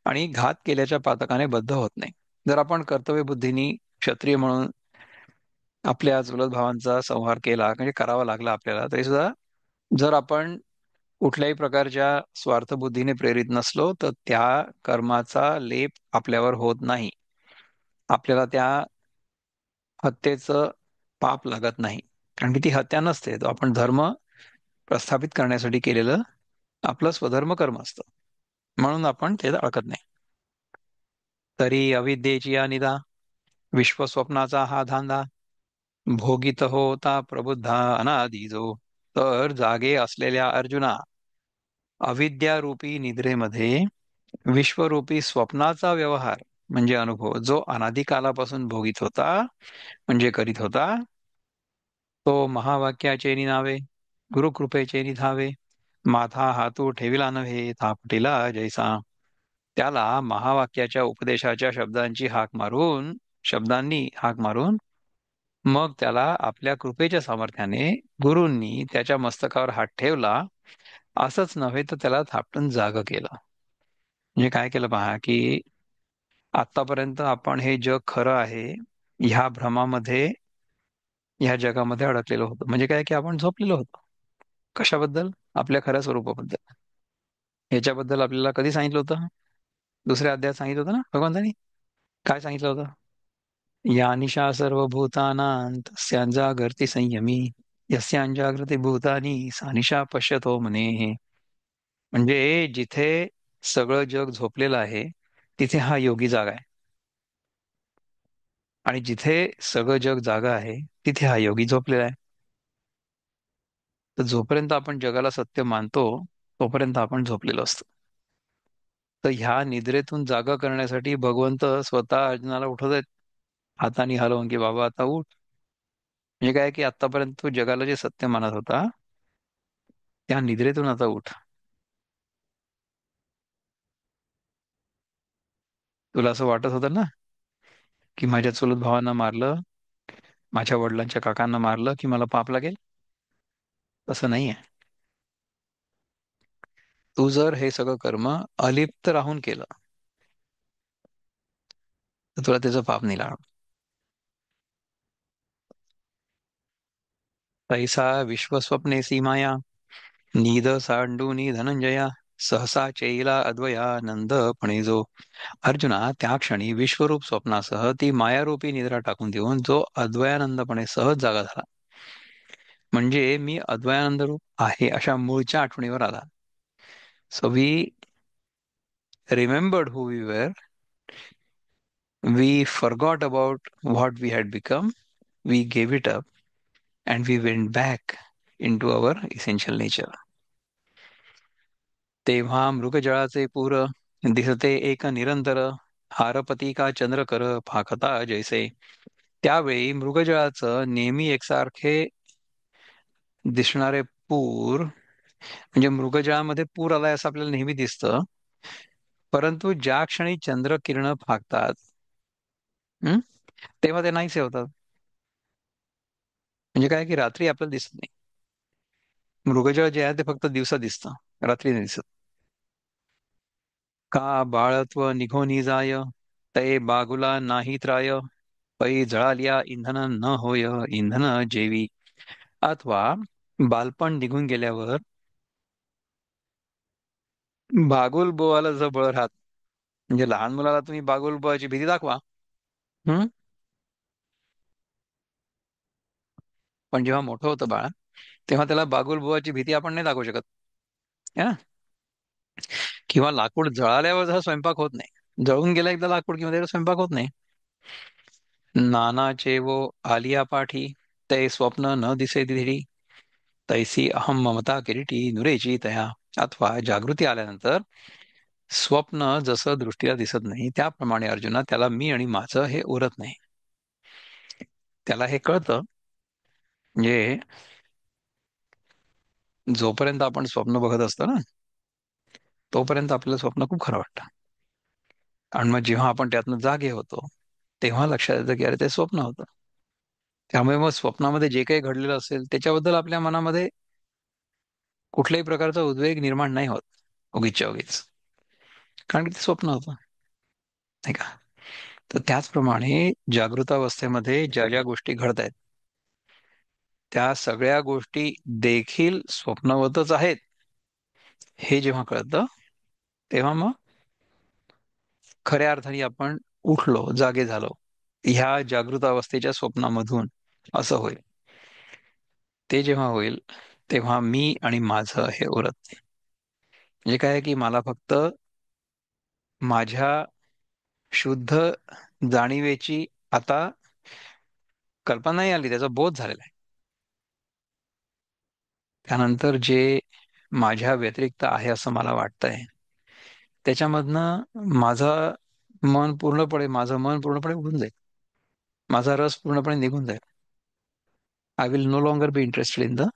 आणि घात केल्याच्या पातकाने बद्ध होत नाही. जर आपण कर्तव्य बुद्धीनी क्षत्रिय म्हणून आपल्या चुलत भावांचा संहार केला, म्हणजे करावा लागला आपल्याला, तरी सुद्धा जर आपण कुठल्याही प्रकारच्या स्वार्थ बुद्धीने प्रेरित नसलो तर त्या कर्माचा लेप आपल्यावर होत नाही. आपल्याला त्या हत्येचं पाप लागत नाही, कारण की ती हत्या नसते, तो आपण धर्म प्रस्थापित करण्यासाठी केलेलं आपलं स्वधर्म कर्म असतं, म्हणून आपण ते अडकत नाही. तरी अविद्येची या निदा, विश्वस्वप्नाचा हा धांदा, भोगीत होता प्रबुद्धा अनादी जो. तर जागे असलेल्या अर्जुना, अविद्यारूपी निद्रेमध्ये विश्वरूपी स्वप्नाचा व्यवहार म्हणजे अनुभव जो अनादी कालापासून भोगीत होता, म्हणजे करीत होता, तो महावाक्याचे निनावे, गुरुकृपेचे निधावे. माथा हातू ठेविला नव्हे थापटिला जैसा. त्याला महावाक्याच्या उपदेशाच्या शब्दांनी हाक मारून मग त्याला आपल्या कृपेच्या सामर्थ्याने गुरूंनी त्याच्या मस्तकावर हात ठेवला. असंच नव्हे तर त्याला थापटून जाग केलं. म्हणजे काय केलं पहा की आतापर्यंत आपण हे जग खरं आहे ह्या भ्रमामध्ये, ह्या जगामध्ये अडकलेलो होतो. म्हणजे काय की आपण झोपलेलो होतो. कशाबद्दल? आपल्या खऱ्या स्वरूपाबद्दल. याच्याबद्दल आपल्याला कधी सांगितलं होतं? दुसऱ्या अध्यायात सांगितलं होतं ना भगवंतानी. काय सांगितलं होतं? या निशा सर्वभूतानां तस्यां जागर्ति संयमी यस्यां जागृती भूतानी सा निशा पश्यतो मुनेः. म्हणजे जिथे सगळं जग झोपलेलं आहे तिथे हा योगी जागा आहे, आणि जिथे सगळं जग जागा आहे तिथे हा योगी झोपलेला आहे. तर जोपर्यंत आपण जगाला सत्य मानतो तोपर्यंत आपण झोपलेलो असतो. तर ह्या निद्रेतून जागा करण्यासाठी भगवंत स्वतः अर्जुनाला उठवत आहेत हाताने हलवून, की बाबा आता उठ. म्हणजे काय की आतापर्यंत तू जगाला जे सत्य मानत होता त्या निद्रेतून आता उठ. तुला असं वाटत होतं ना की माझ्या चुलत भावांना मारलं, माझ्या वडिलांच्या काकांना मारलं की मला पाप लागेल. तसं नाहीये. तू जर हे सगळं कर्म अलिप्त राहून केलं तर तुला त्याचं पाप नाही लागणार. तैसा विश्वस्वप्ने सीमाया नीद सांडूनी धनंजया सहसा चैला अद्वया नंद फणिजो. अर्जुना, त्या क्षणी विश्वरूप स्वप्नासह ती मायारूपी निद्रा टाकून देऊन जो अद्वयानंदपणे सहज जागा झाला. म्हणजे मी अद्वयानंद रूप आहे अशा मूळच्या आठवणीवर आला. So we remembered who we were. We forgot about what we had become. We gave it up and we went back into our essential nature. तेव्हा मृगजळाचे पूर दिसते एक निरंतर हारपती का चंद्रकर फाकता जैसे. त्यावेळी मृगजळाचं नेहमी एकसारखे दिसणारे पूर, म्हणजे मृगजळामध्ये पूर आलाय असं आपल्याला नेहमी दिसतं, परंतु ज्या क्षणी चंद्र किरण फाकतात हं, तेव्हा ते नाहीसे होतात. म्हणजे काय की रात्री आपल्याला दिसत नाही. मृगजळ जे आहे ते फक्त दिवसा दिसतं, रात्री नाही दिसत. का बाळत्व निघोनी जाय तै बागुला नाही त्राय पै जळालिया इंधन न होय इंधन जेवी. अथवा बालपण निघून गेल्यावर बागुल बोवाला जर बळ राहत. म्हणजे लहान मुलाला तुम्ही बागुल बोवाची भीती दाखवा, हम्म, पण जेव्हा मोठं होतं बाळ तेव्हा त्याला बागुल बोवाची भीती आपण नाही दाखवू शकत. है ना? किंवा लाकूड जळाल्यावर जसा स्वयंपाक होत नाही, जळून गेला एकदा लाकूड किंवा त्याचा स्वयंपाक होत नाही. नानाचे वो आलिया पाठी ते स्वप्न न दिसे धिरी तैसी अहम ममता किरीटी नुरेची तया. अथवा जागृती आल्यानंतर स्वप्न जसं दृष्टीला दिसत नाही त्याप्रमाणे अर्जुना त्याला मी आणि माझं हे उरत नाही. त्याला हे कळतं. म्हणजे जोपर्यंत आपण स्वप्न बघत असतो ना तोपर्यंत आपल्याला स्वप्न खूप खरं वाटतं. आणि मग जेव्हा आपण त्यातनं जागे होतो तेव्हा लक्षात येतं की अरे ते स्वप्न होतं. त्यामुळे मग स्वप्नामध्ये जे काही घडलेलं असेल त्याच्याबद्दल आपल्या मनामध्ये कुठल्याही प्रकारचा उद्वेग निर्माण नाही होत उगीचच्या उगीच, कारण की ते स्वप्न होतं, नाही का? तर त्याचप्रमाणे जागृतावस्थेमध्ये ज्या ज्या गोष्टी घडत आहेत त्या सगळ्या गोष्टी देखील स्वप्नवतच आहेत हे जेव्हा कळतं तेव्हा मग खऱ्या अर्थाने आपण उठलो, जागे झालो ह्या जागृत अवस्थेच्या स्वप्नामधून, असं होईल. ते जेव्हा होईल तेव्हा मी आणि माझं हे उरत नाही. म्हणजे काय आहे की मला फक्त माझ्या शुद्ध जाणीवेची आता कल्पना नाही आली, त्याचा बोध झालेला आहे. त्यानंतर जे माझ्या व्यतिरिक्त आहे असं मला वाटतंय त्याच्यामधनं माझं मन पूर्णपणे उडून जाईल. माझा रस पूर्णपणे निघून जाईल. I will no longer be interested in the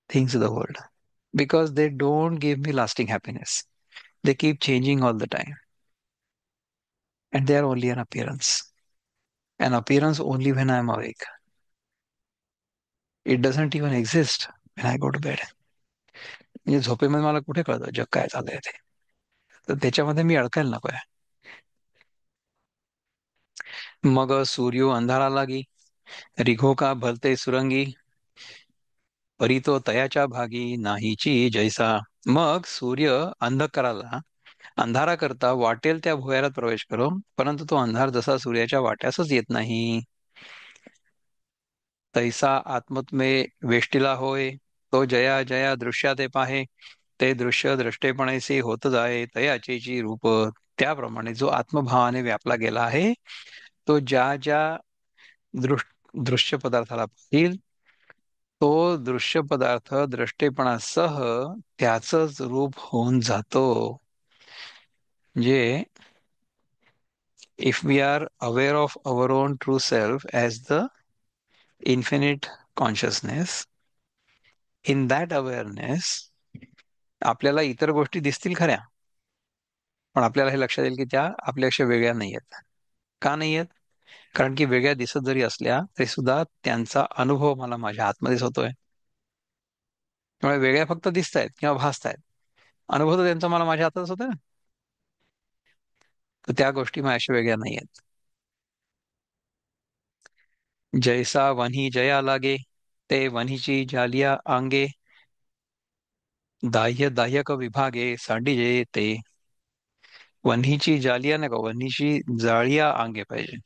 things the world because they don't give me lasting happiness. They keep changing all the time, and they are only an appearance only when I am awake. It doesn't even exist when I go to bed. म्हणजे झोपेमध्ये मला कुठे कळतं जग काय चाललंय ते. तर त्याच्यामध्ये मी अडकायला नकोय. मग सूर्यो अंधारा लागी, रिघो का भलते सुरंगी, परी तो तयाच्या भागी नाहीची जैसा. मग सूर्य अंधकाराला अंधारा करता वाटेल त्या भुयारात प्रवेश करो, परंतु तो अंधार जसा सूर्याच्या वाट्यासच येत नाही. तैसा आत्मत्मे वेष्टीला होय, तो जया जया दृश्या ते पाहे, ते दृश्य द्रष्टेपणाचे होत जाय तयाचेची रूप. त्याप्रमाणे जो आत्मभावाने व्यापला गेला आहे, तो ज्या ज्या दृश्य पदार्थाला पाहिल, तो दृश्य पदार्थ द्रष्टेपणासह त्याचंच रूप होऊन जातो. म्हणजे if we are aware of our own true self as the infinite consciousness, in that awareness आपल्याला इतर गोष्टी दिसतील खऱ्या, पण आपल्याला हे लक्षात येईल की त्या आपल्यापेक्षा वेगळ्या नाही आहेत. का नाही आहेत? कारण की वेगळ्या दिसत जरी असल्या तरी सुद्धा त्यांचा अनुभव मला माझ्या आतमध्येच होतोय. त्यामुळे वेगळ्या फक्त दिसत आहेत किंवा भासत आहेत, अनुभव तर त्यांचा मला माझ्या हातच होतोय ना. तर त्या गोष्टी माझ्याशी वेगळ्या नाही आहेत. जैसा वन्ही जया लागे, ते वन्हीची जालिया अंगे, दाह्य दाह्यक विभागे सांडिजे ते. वन्हीची जालिया नाही का, वन्हीची जाळिया अंगे पाहिजे.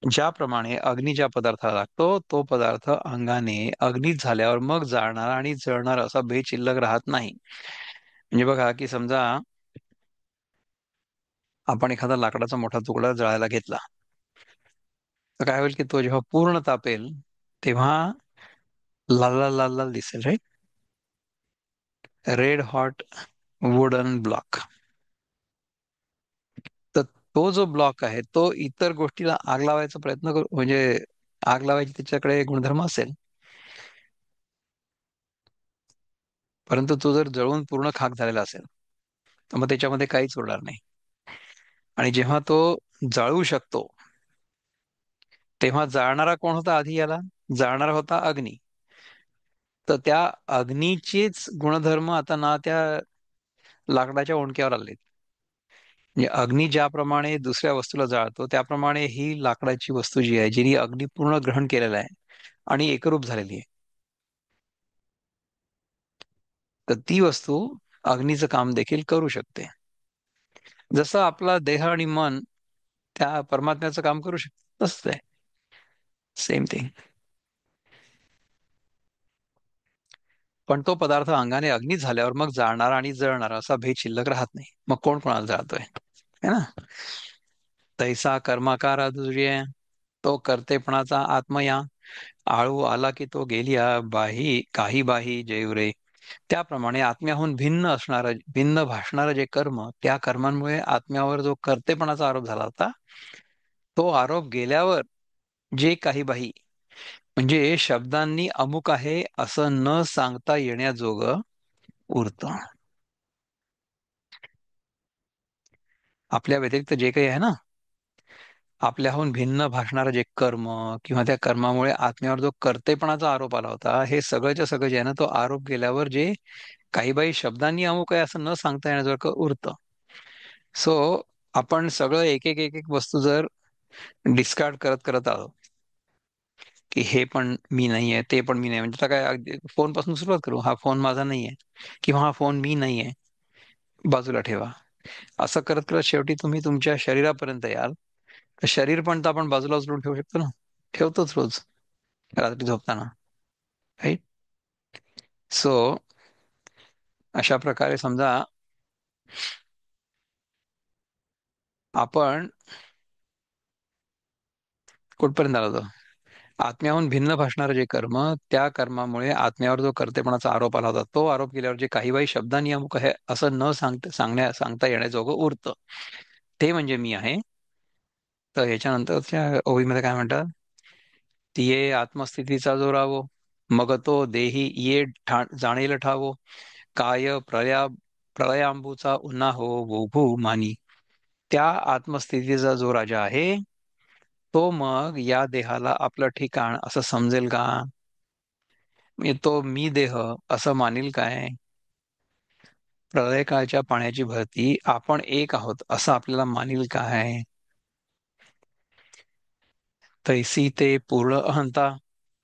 ज्याप्रमाणे अग्नी ज्या पदार्थाला लागतो, तो पदार्थ अंगाने अग्नीत झाल्यावर मग जाळणार आणि जळणार असा भेद शिल्लक राहत नाही. म्हणजे बघा की समजा आपण एखादा लाकडाचा मोठा तुकडा जळायला घेतला, तर काय होईल की तो जेव्हा पूर्ण तापेल तेव्हा लाल लाल लाल लाल दिसेल, right. Red hot wooden block. तर तो जो ब्लॉक आहे तो इतर गोष्टीला आग लावायचा प्रयत्न करू, म्हणजे आग लावायची त्याच्याकडे गुणधर्म असेल, परंतु तो जर जळून पूर्ण खाक झालेला असेल तर मग त्याच्यामध्ये काहीच उरणार नाही. आणि जेव्हा तो जाळू शकतो तेव्हा जाळणारा कोण होता आधी याला? जाळणारा होता अग्नी. तर त्या अग्नीचेच गुणधर्म आता ना त्या लाकडाच्या ओंडक्यावर आले. म्हणजे अग्नी ज्याप्रमाणे दुसऱ्या वस्तूला जाळतो त्याप्रमाणे ही लाकडाची वस्तू जी आहे, जिने अग्नी पूर्ण ग्रहण केलेला आहे आणि एकरूप झालेली आहे, तर ती वस्तू अग्नीचं काम देखील करू शकते. जसं आपला देह आणि मन त्या परमात्म्याचं काम करू शकत, तसंच आहे. Same thing. पण तो पदार्थ अंगाने अग्नी झाल्यावर मग जाळणारा आणि जळणारा असा भेद शिल्लक राहत नाही. मग कोण कोणाला जाळतोय, है ना. तैसा कर्माकार अधुर्य, तो कर्तेपणाचा आत्मया, आळू आला की तो गेलिया बाही काही बाही जैवरे. त्याप्रमाणे आत्म्याहून भिन्न असणारं भिन्न भासणारं जे कर्म, त्या कर्मांमुळे आत्म्यावर जो कर्तेपणाचा आरोप झाला होता, तो आरोप गेल्यावर जे काही बाही, म्हणजे शब्दांनी अमुक आहे असं न सांगता येण्याजोगं उरतं. आपल्या व्यतिरिक्त जे काही आहे ना, आपल्याहून भिन्न भासणारं जे कर्म किंवा त्या कर्मामुळे आत्म्यावर जो कर्तेपणाचा आरोप आला होता, हे सगळंच्या सगळं जे आहे ना, तो आरोप गेल्यावर जे काही बाई शब्दांनी अमुक आहे असं न सांगता येण्याजोगं उरतं. सो आपण सगळं एक एक एक एक वस्तू जर डिस्कार्ड करत करत आलो की हे पण मी नाहीये, ते पण मी नाही, म्हणजे आता काय फोन पासून सुरुवात करू. हा फोन माझा नाहीये किंवा हा फोन मी नाहीये, बाजूला ठेवा. असं करत करत शेवटी तुम्ही तुमच्या शरीरापर्यंत याल. तर शरीर पण तर आपण बाजूला उचलून ठेवू शकतो ना, ठेवतोच रोज रात्री झोपताना, राईट. सो अशा प्रकारे समजा आपण कुठपर्यंत आलो होतो? आत्म्याहून भिन्न भासणारं जे कर्म, त्या कर्मामुळे आत्म्यावर जो कर्तेपणाचा आरोप आला होता, तो आरोप केल्यावर जे काही बाई शब्दांनी अमुक आहे असं न सांगता येण्याजोगं उरतं, ते म्हणजे मी आहे. तर याच्यानंतरच्या ओळीमध्ये काय म्हणतात? तिये आत्मस्थितीचा जो राहो, मग तो देही ये जाणेल ठावो, काय प्रलयांबूचा उन्हा हो वोभू मानी. त्या आत्मस्थितीचा जो राजा आहे, तो मग या देहाला आपलं ठिकाण असं समजेल का? म्हणजे तो मी देह असं मानील काय? प्रलयकाळच्या पाण्याची भरती आपण एक आहोत असं आपल्याला मानील काय? तैसी ते पूर्ण अहंता,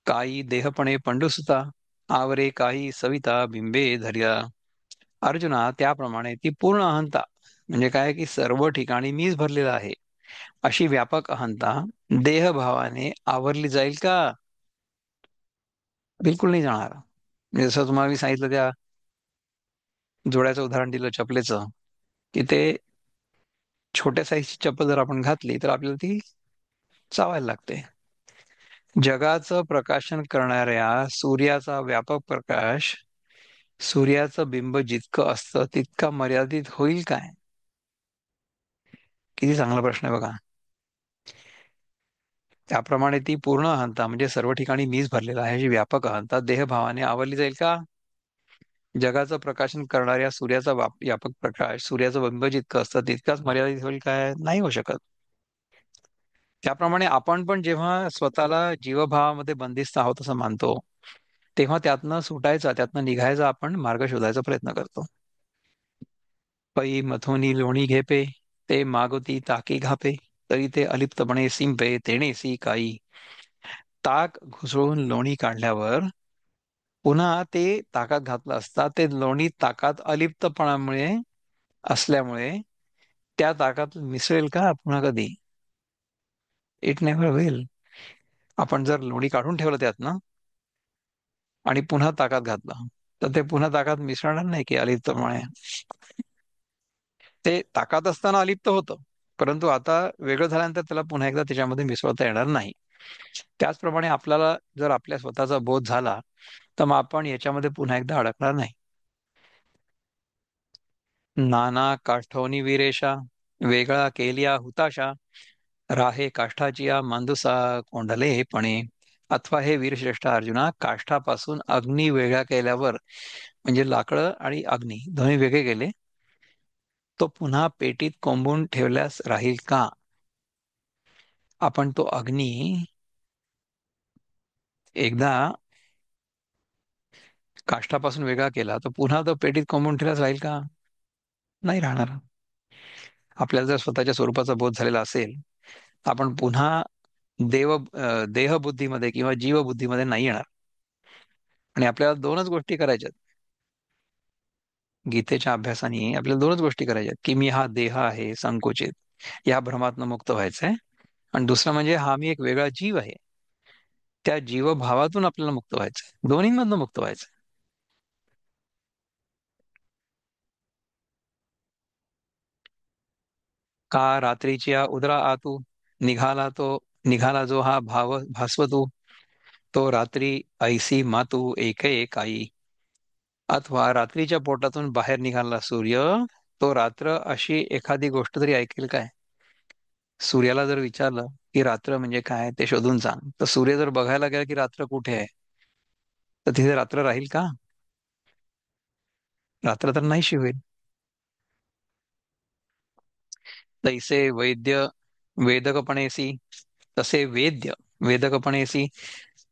काही देहपणे पंडुसुता, आवरे काही सविता बिंबे धर्या. अर्जुना, त्याप्रमाणे ती पूर्ण अहंता म्हणजे काय की सर्व ठिकाणी मीच भरलेला आहे, अशी व्यापक अहंता देहभावाने आवरली जाईल का? बिलकुल नाही जाणार. म्हणजे जसं तुम्हाला मी सांगितलं त्या जोड्याचं उदाहरण दिलं चपलेचं, की ते छोट्या साईजची चप्पल जर आपण घातली तर आपल्याला ती चावायला लागते. जगाचं प्रकाशन करणाऱ्या सूर्याचा व्यापक प्रकाश, सूर्याचं बिंब जितकं असतं तितका मर्यादित होईल काय? किती चांगला प्रश्न आहे बघा. त्याप्रमाणे ती पूर्ण अहंता म्हणजे सर्व ठिकाणी मीच भरलेला आहे अशी व्यापक अहंता देहभावाने आवरली जाईल का? जगाचं प्रकाशन करणाऱ्या सूर्याचा व्यापक प्रकाश, सूर्याचं बिंब जितकं असतं तितकाच मर्यादित होईल काय? नाही होऊ शकत. त्याप्रमाणे आपण पण जेव्हा स्वतःला जीवभावामध्ये बंदिस्त आहोत असं मानतो, तेव्हा त्यातनं सुटायचा, त्यातनं निघायचा आपण मार्ग शोधायचा प्रयत्न करतो. पै मथोनी लोणी घेपे, ते मागोती ताकी घापे, तरी ते अलिप्तपणे सिंपे तेणेसी काही. ताक घुसळून लोणी काढल्यावर पुन्हा ते ताकात घातलं असता ते लोणी ताकात अलिप्तपणामुळे असल्यामुळे त्या ताकात मिसळेल का पुन्हा कधी? इट नेव्हर होईल. आपण जर लोणी काढून ठेवलं त्यातनं आणि पुन्हा ताकात घातलं, तर ते पुन्हा ताकात मिसळणार नाही की अलिप्तपणे. ते ताकात असताना अलिप्त होतं, परंतु आता वेगळं झाल्यानंतर त्याला पुन्हा एकदा त्याच्यामध्ये मिसळता येणार नाही. त्याचप्रमाणे आपल्याला जर आपल्या स्वतःचा बोध झाला, तर मग आपण याच्यामध्ये पुन्हा एकदा अडकणार नाही. नाना काष्ठोनी विरेशा, वेगळा केलिया हुताशा, राहे काष्ठाचिया मांदुसा कोंडले पणे. अथवा हे वीरश्रेष्ठ अर्जुना, काष्ठापासून अग्नी वेगळा केल्यावर म्हणजे लाकडं आणि अग्नी दोन्ही वेगळे केले, तो पुन्हा पेटीत कोंबून ठेवल्यास राहील का? आपण तो अग्नी एकदा काष्ठापासून वेगळा केला तर पुन्हा तो पेटीत कोंबून ठेवल्यास राहील का? नाही राहणार. आपल्याला जर स्वतःच्या स्वरूपाचा बोध झालेला असेल, आपण पुन्हा देहबुद्धीमध्ये किंवा जीवबुद्धीमध्ये नाही येणार. आणि आपल्याला दोनच गोष्टी करायच्यात. गीतेच्या अभ्यासाने आपल्याला दोनच गोष्टी करायच्यात, की मी हा देह आहे संकुचित, या भ्रमातनं मुक्त व्हायचंय, आणि दुसरं म्हणजे हा मी एक वेगळा जीव आहे, त्या जीवभावातून आपल्याला मुक्त व्हायचंय, दोन्हीमधनं मुक्त व्हायचंय. का रात्रीची या उदरा आतू, निघाला तो निघाला जो हा भाव भास्वतू, तो रात्री ऐसी मातू एक आई. अथवा रात्रीच्या पोटातून बाहेर निघाला सूर्य, तो रात्र अशी एखादी गोष्ट तरी ऐकेल काय? सूर्याला जर विचारलं की रात्र म्हणजे काय ते शोधून सांग, तर सूर्य जर बघायला गेला की रात्र कुठे आहे, तर तिथे रात्र राहील का? रात्र तर नाहीशी होईल. तैसे वैद्य वेदकपणेसी, तसे वेद्य वेदकपणेसी,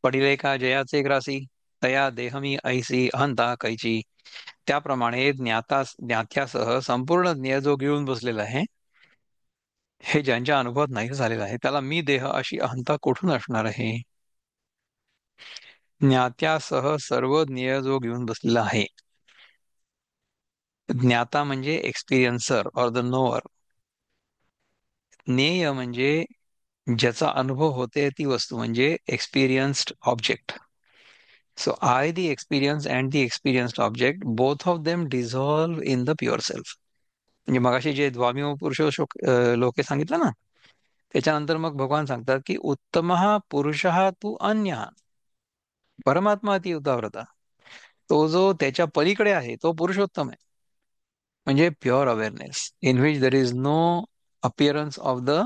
पडिले का जयाचे ग्रासी, तया देहमी ऐसी अहंता कैची. त्याप्रमाणे ज्ञात्यासह संपूर्ण ज्ञेय जो गिळून बसलेला आहे, हे ज्यांच्या अनुभवात नाही झालेलं आहे, त्याला मी देह अशी अहंता कुठून असणार आहे? ज्ञात्यासह सर्व ज्ञेय जो घेऊन बसलेला आहे. ज्ञाता म्हणजे एक्सपिरियन्सर ऑर द नोअर. ज्ञेय म्हणजे ज्याचा अनुभव होते ती वस्तू, म्हणजे experienced object. So I the experience and the experienced object, both of them dissolve in the pure self. म्हणजे मगाशी जे द्वामिव पुरुष लोके सांगितलं ना, त्याच्यानंतर मग भगवान सांगतात की उत्तम पुरुष तू अन्य, परमात्मा ती उदाव्रता, तो जो त्याच्या पलीकडे आहे तो पुरुषोत्तम आहे. म्हणजे pure awareness in which there is no appearance of the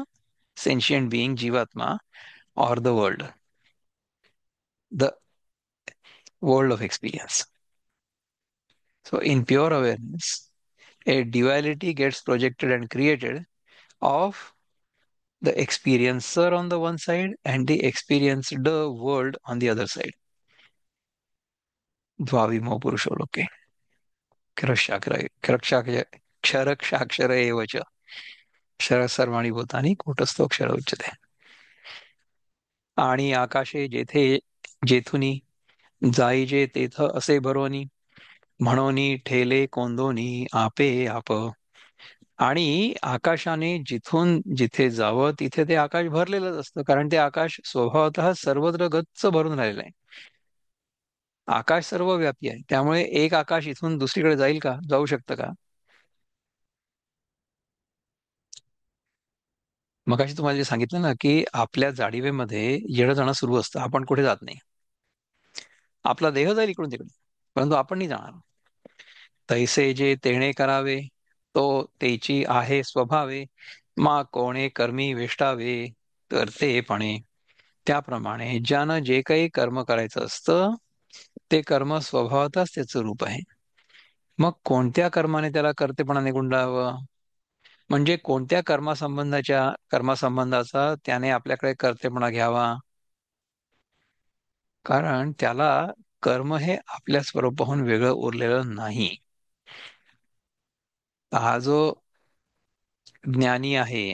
sentient being जीवात्मा or the world. The world of experience. So in pure awareness, a duality gets projected and created of the experiencer on the one side and the experienced world on the other side. द्वाविमो पुरुषो लोके क्षरक्षाक्षर एव च क्षर सर्वाणी भूतानि कूटस्थोक्षर उच्यते. आणि आकाशे जेथे जेथुनी जाईजे तेथ असे भरोनी म्हणोनी ठेले कोंदोनी आपे आप. आणि आकाशाने जिथून जिथे जावं तिथे ते आकाश भरलेलंच असतं, कारण ते आकाश स्वभावतः सर्वत्र गच्च भरून राहिलेलं आहे. आकाश सर्वव्यापी आहे, त्यामुळे एक आकाश इथून दुसरीकडे जाईल का? जाऊ शकतं का? मगाशी तुम्हाला जे सांगितलं ना, की आपल्या जाणीवेमध्ये येणं जाणं सुरू असतं, आपण कुठे जात नाही. आपला देह जाईल इकडून तिकडे, परंतु आपण नाही जाणार. तैसे जे तेणे करावे, तो तेची आहे स्वभावे, मा कोणे कर्मी वेष्टावे, तर ते पणे. त्याप्रमाणे ज्यानं जे काही कर्म करायचं असतं ते कर्म स्वभावतःच त्याचं रूप आहे. मग कोणत्या कर्माने त्याला कर्तेपणाने गुंडाळावं? म्हणजे कोणत्या कर्मासंबंधाचा त्याने आपल्याकडे कर्तेपणा घ्यावा? कारण त्याला कर्म हे आपल्या स्वरूपाहून वेगळं उरलेलं नाही. हा जो ज्ञानी आहे,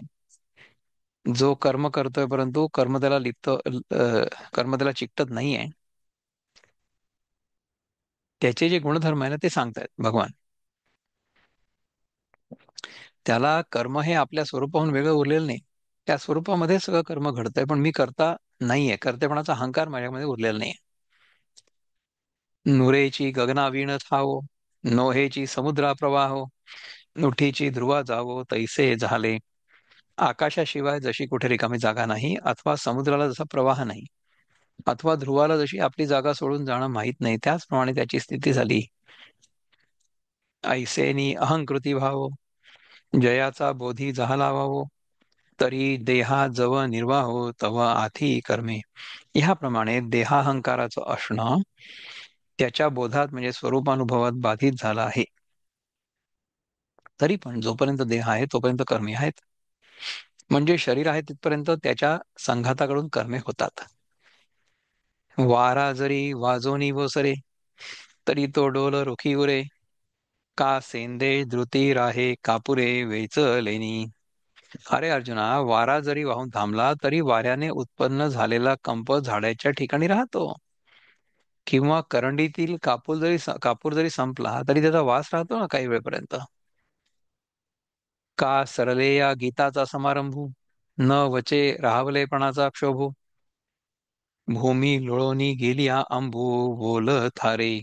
जो कर्म करतोय परंतु कर्म त्याला चिकटत नाहीये, त्याचे जे गुणधर्म आहे ना ते सांगतायत भगवान. त्याला कर्म हे आपल्या स्वरूपाहून वेगळं उरलेलं नाही. त्या स्वरूपामध्ये सगळं कर्म घडतंय, पण मी करता नाहीये, कर्तेपणाचा अहंकार माझ्यामध्ये उरलेला नाहीये. नुरेची गगनावीण थावो, नोहेची समुद्रा प्रवाहो, नुठीची ध्रुवा जावो तैसे झाले. आकाशाशिवाय जशी कुठे रिकामी जागा नाही, अथवा समुद्राला जसा प्रवाह नाही, अथवा ध्रुवाला जशी आपली जागा सोडून जाणं माहीत नाही, त्याचप्रमाणे त्याची स्थिती झाली. ऐसेनी अहंकृती व्हावो, जयाचा बोधी जहा लावावो, तरी देहा जव निर्वाहो तव आथी कर्मे. ह्याप्रमाणे देहाहंकाराचं असणं त्याच्या बोधात म्हणजे स्वरूपानुभवात बाधित झाला आहे. तरी पण जोपर्यंत देह आहे तोपर्यंत कर्मे आहेत. म्हणजे शरीर आहे तिथपर्यंत त्याच्या संघाताकडून कर्मे होतात. वारा जरी वाजोनी वसरे, तरी तो डोल रुखी उरे, का सेंदे धृती राहे कापुरे वेचलेनी. अरे अर्जुना, वारा जरी वाहून थांबला तरी वाऱ्याने उत्पन्न झालेला कंप झाडाच्या ठिकाणी राहतो. किंवा करंडीतील कापूर जरी संपला तरी त्याचा वास राहतो ना काही वेळपर्यंत. का सरले या गीताचा समारंभू, न वचे राहवलेपणाचा क्षोभू, भूमी लोळोनी गेलिया अंबू बोल थारे.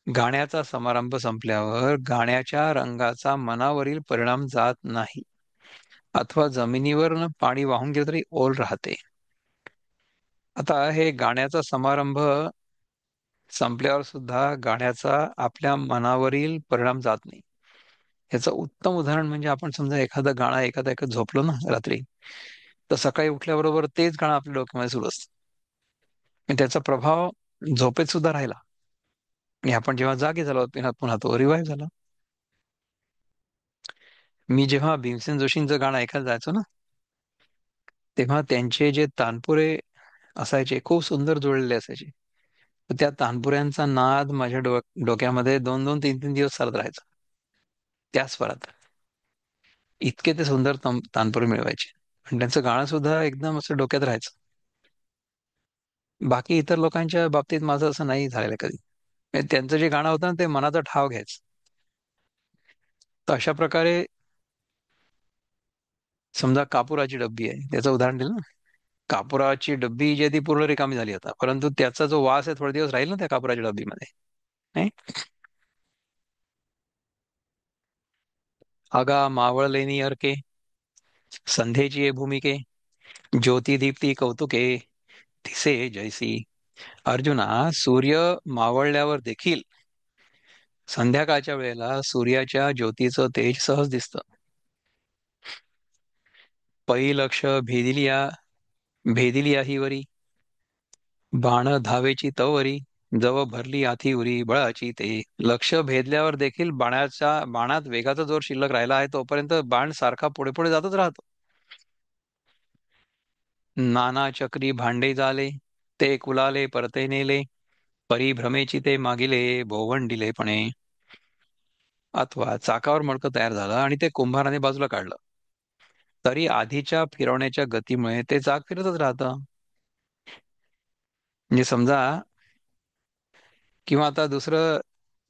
गाण्याचा समारंभ संपल्यावर गाण्याच्या रंगाचा मनावरील परिणाम जात नाही, अथवा जमिनीवर पाणी वाहून गेलं तरी ओल राहते. आता हे गाण्याचा समारंभ संपल्यावर सुद्धा गाण्याचा आपल्या मनावरील परिणाम जात नाही. याचं उत्तम उदाहरण म्हणजे आपण समजा एखादं गाणं एखादं ऐकत झोपलो ना रात्री, तर सकाळी उठल्याबरोबर तेच गाणं आपल्या डोक्यामध्ये सुरू असतं आणि त्याचा प्रभाव झोपेत सुद्धा राहिला आणि आपण जेव्हा जागे झालो पुन्हा पुन्हा तो रिवाईव्ह झाला. मी जेव्हा भीमसेन जोशींचं गाणं ऐकायला जायचो ना, तेव्हा त्यांचे जे तानपुरे असायचे खूप सुंदर जुळलेले असायचे. तर त्या तानपुऱ्यांचा नाद माझ्या डोक्यामध्ये 2-2, 3-3 दिवस चालत राहायचा त्याच स्वरात. इतके ते सुंदर तानपुरे मिळवायचे आणि त्यांचं गाणं सुद्धा एकदम असं डोक्यात राहायचं. बाकी इतर लोकांच्या बाबतीत माझं असं नाही झालेलं कधी. म्हणजे त्यांचं जे गाणं होतं ना ते मनाचा ठाव घ्यायचं. तर अशा प्रकारे समजा कापुराची डब्बी आहे, त्याचं उदाहरण दिलं ना. कापुराची डब्बी जी आहे ती पूर्ण रिकामी झाली आता, परंतु त्याचा जो वास आहे थोडे दिवस राहील ना त्या कापुराच्या डब्बीमध्ये, नाही. अगा मावळलेनी अर्के, संध्येची ये भूमिके, ज्योती दीप्ती कौतुके, तिसे जैसी. अर्जुना, सूर्य मावळल्यावर देखील संध्याकाळच्या वेळेला सूर्याच्या ज्योतीचं तेज सहज दिसतं. पै लक्ष भेदिलिया भेदिलिया ही वरी, बाण धावेची तवरी, जव भरली हाती उरी बळाची ते. लक्ष भेदल्यावर देखील बाणात वेगाचा जोर शिल्लक राहिला आहे तोपर्यंत बाण सारखा पुढे पुढे जातच राहतो. नाना चक्री भांडे झाले, ते कुलाले परते नेले, परिभ्रमेची ते मागिले भोवंडिले पणे. अथवा चाकावर मडकं तयार झालं आणि ते कुंभाराने बाजूला काढलं, तरी आधीच्या फिरवण्याच्या गतीमुळे ते चाक फिरतच राहतं. म्हणजे समजा, किंवा आता दुसरं,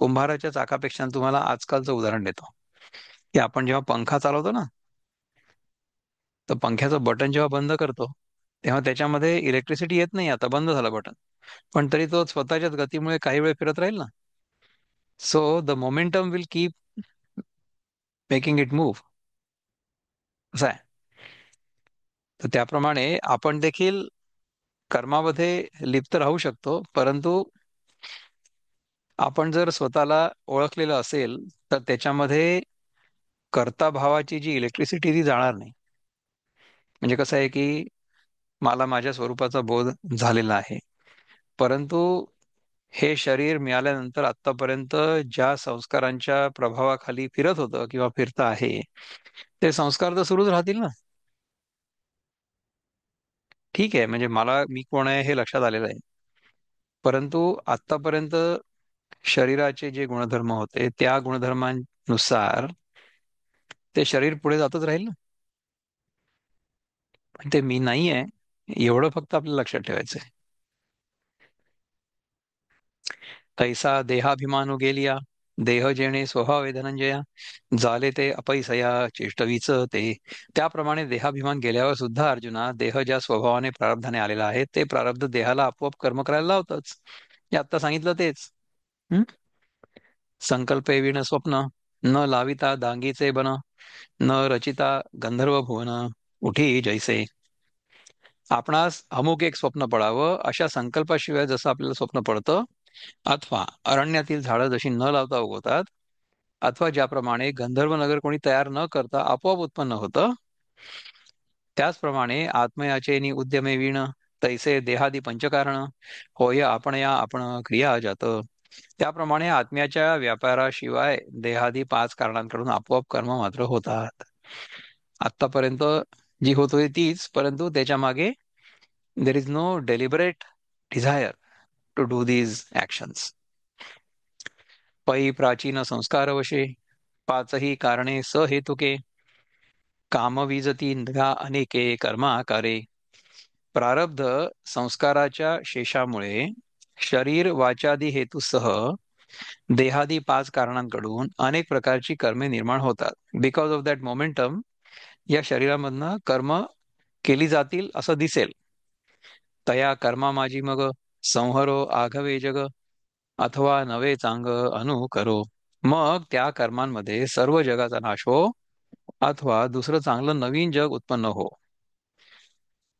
कुंभाराच्या चाकापेक्षा तुम्हाला आजकालचं उदाहरण देतो, की आपण जेव्हा पंखा चालवतो ना, तर पंख्याचं बटन जेव्हा बंद करतो तेव्हा त्याच्यामध्ये इलेक्ट्रिसिटी येत नाही, आता बंद झालं बटन, पण तरी तो स्वतःच्याच गतीमुळे काही वेळ फिरत राहील ना. So the momentum will keep making it move. असं आहे. तर त्याप्रमाणे आपण देखील कर्मामध्ये लिप्त राहू शकतो, परंतु आपण जर स्वतःला ओळखलेलं असेल तर त्याच्यामध्ये कर्ता भावाची जी इलेक्ट्रिसिटी ती जाणार नाही. म्हणजे कसं आहे की मला माझ्या स्वरूपाचा बोध झालेला आहे, परंतु हे शरीर मिळाल्यानंतर आतापर्यंत ज्या संस्कारांच्या प्रभावाखाली फिरत होतं किंवा फिरत आहे, ते संस्कार तर सुरूच राहतील ना. ठीक आहे, म्हणजे मला मी कोण आहे हे लक्षात आलेलं आहे, परंतु आतापर्यंत शरीराचे जे गुणधर्म होते त्या गुणधर्मांनुसार ते शरीर पुढे जातच राहील ना. पण ते मी नाही आहे एवढं फक्त आपल्याला लक्षात ठेवायचं आहे. तैसा देहाभिमानू गेलिया, देह जेणे स्वभाव धनंजया, झाले ते अपैसया चेष्टवीच ते. त्याप्रमाणे देहाभिमान गेल्यावर सुद्धा अर्जुना, देह ज्या स्वभावाने प्रारब्धाने आलेला आहे ते प्रारब्ध देहाला आपोआप कर्म करायला लावतच. हे आता सांगितलं तेच. हं? संकल्पे विण स्वप्न, न लाविता दांगीचे बन, न रचिता गंधर्व भुवन, उठी जैसे. आपणास अमुक एक स्वप्न पडावं अशा संकल्पाशिवाय जसं आपल्याला स्वप्न पडतं, अथवा अरण्यातील झाडं जशी न लावता उगवतात, अथवा ज्याप्रमाणे गंधर्व नगर कोणी तयार न करता आपोआप उत्पन्न होतं, त्याचप्रमाणे आत्मयाचे नि उद्यमे विण, तैसे देहादी पंचकारण, होय आपण क्रिया जात. त्याप्रमाणे आत्म्याच्या व्यापाराशिवाय देहादी पाच कारणांकडून आपोआप कर्म मात्र होतात. आतापर्यंत जी होत होती तीच, परंतु त्याच्या मागे there is no deliberate desire to do these actions. पै प्राचीन संस्कारवशे, पाचही कारणे सहेतुके, कामविजती निघा अनेके कर्माकारे. प्रारब्ध संस्काराच्या शेषामुळे शरीर वाचादी हेतूसह देहादी पाच कारणांकडून अनेक प्रकारची कर्मे निर्माण होतात. बिकॉज ऑफ दॅट मोमेंटम या शरीरामधनं कर्म केली जातील असं दिसेल. तया कर्मा माझी मग, संहरो आघवे जग, अथवा नवे चांग अनु करो. मग त्या कर्मांमध्ये सर्व जगाचा नाश हो, अथवा दुसरं चांगलं नवीन जग उत्पन्न हो.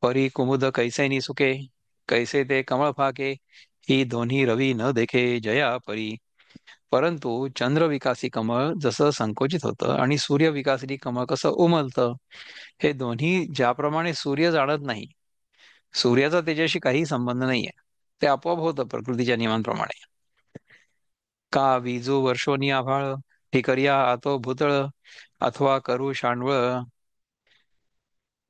परी कुमुद कैसे नि सुके, कैसे ते कमळ फाके, ही दोन्ही रवी न देखे जया परी. परंतु चंद्र विकासी कमळ जसं संकोचित होतं आणि सूर्य विकासी कमळ कसं उमलतं, हे दोन्ही ज्याप्रमाणे सूर्य जाणत नाही, सूर्याचा त्याच्याशी काही संबंध नाहीये, ते आपोआप होतं प्रकृतीच्या नियमांप्रमाणे. का विजू वर्षोनी आभाळ, ठिकरिया आतो भूतळ, अथवा करू शांडवळ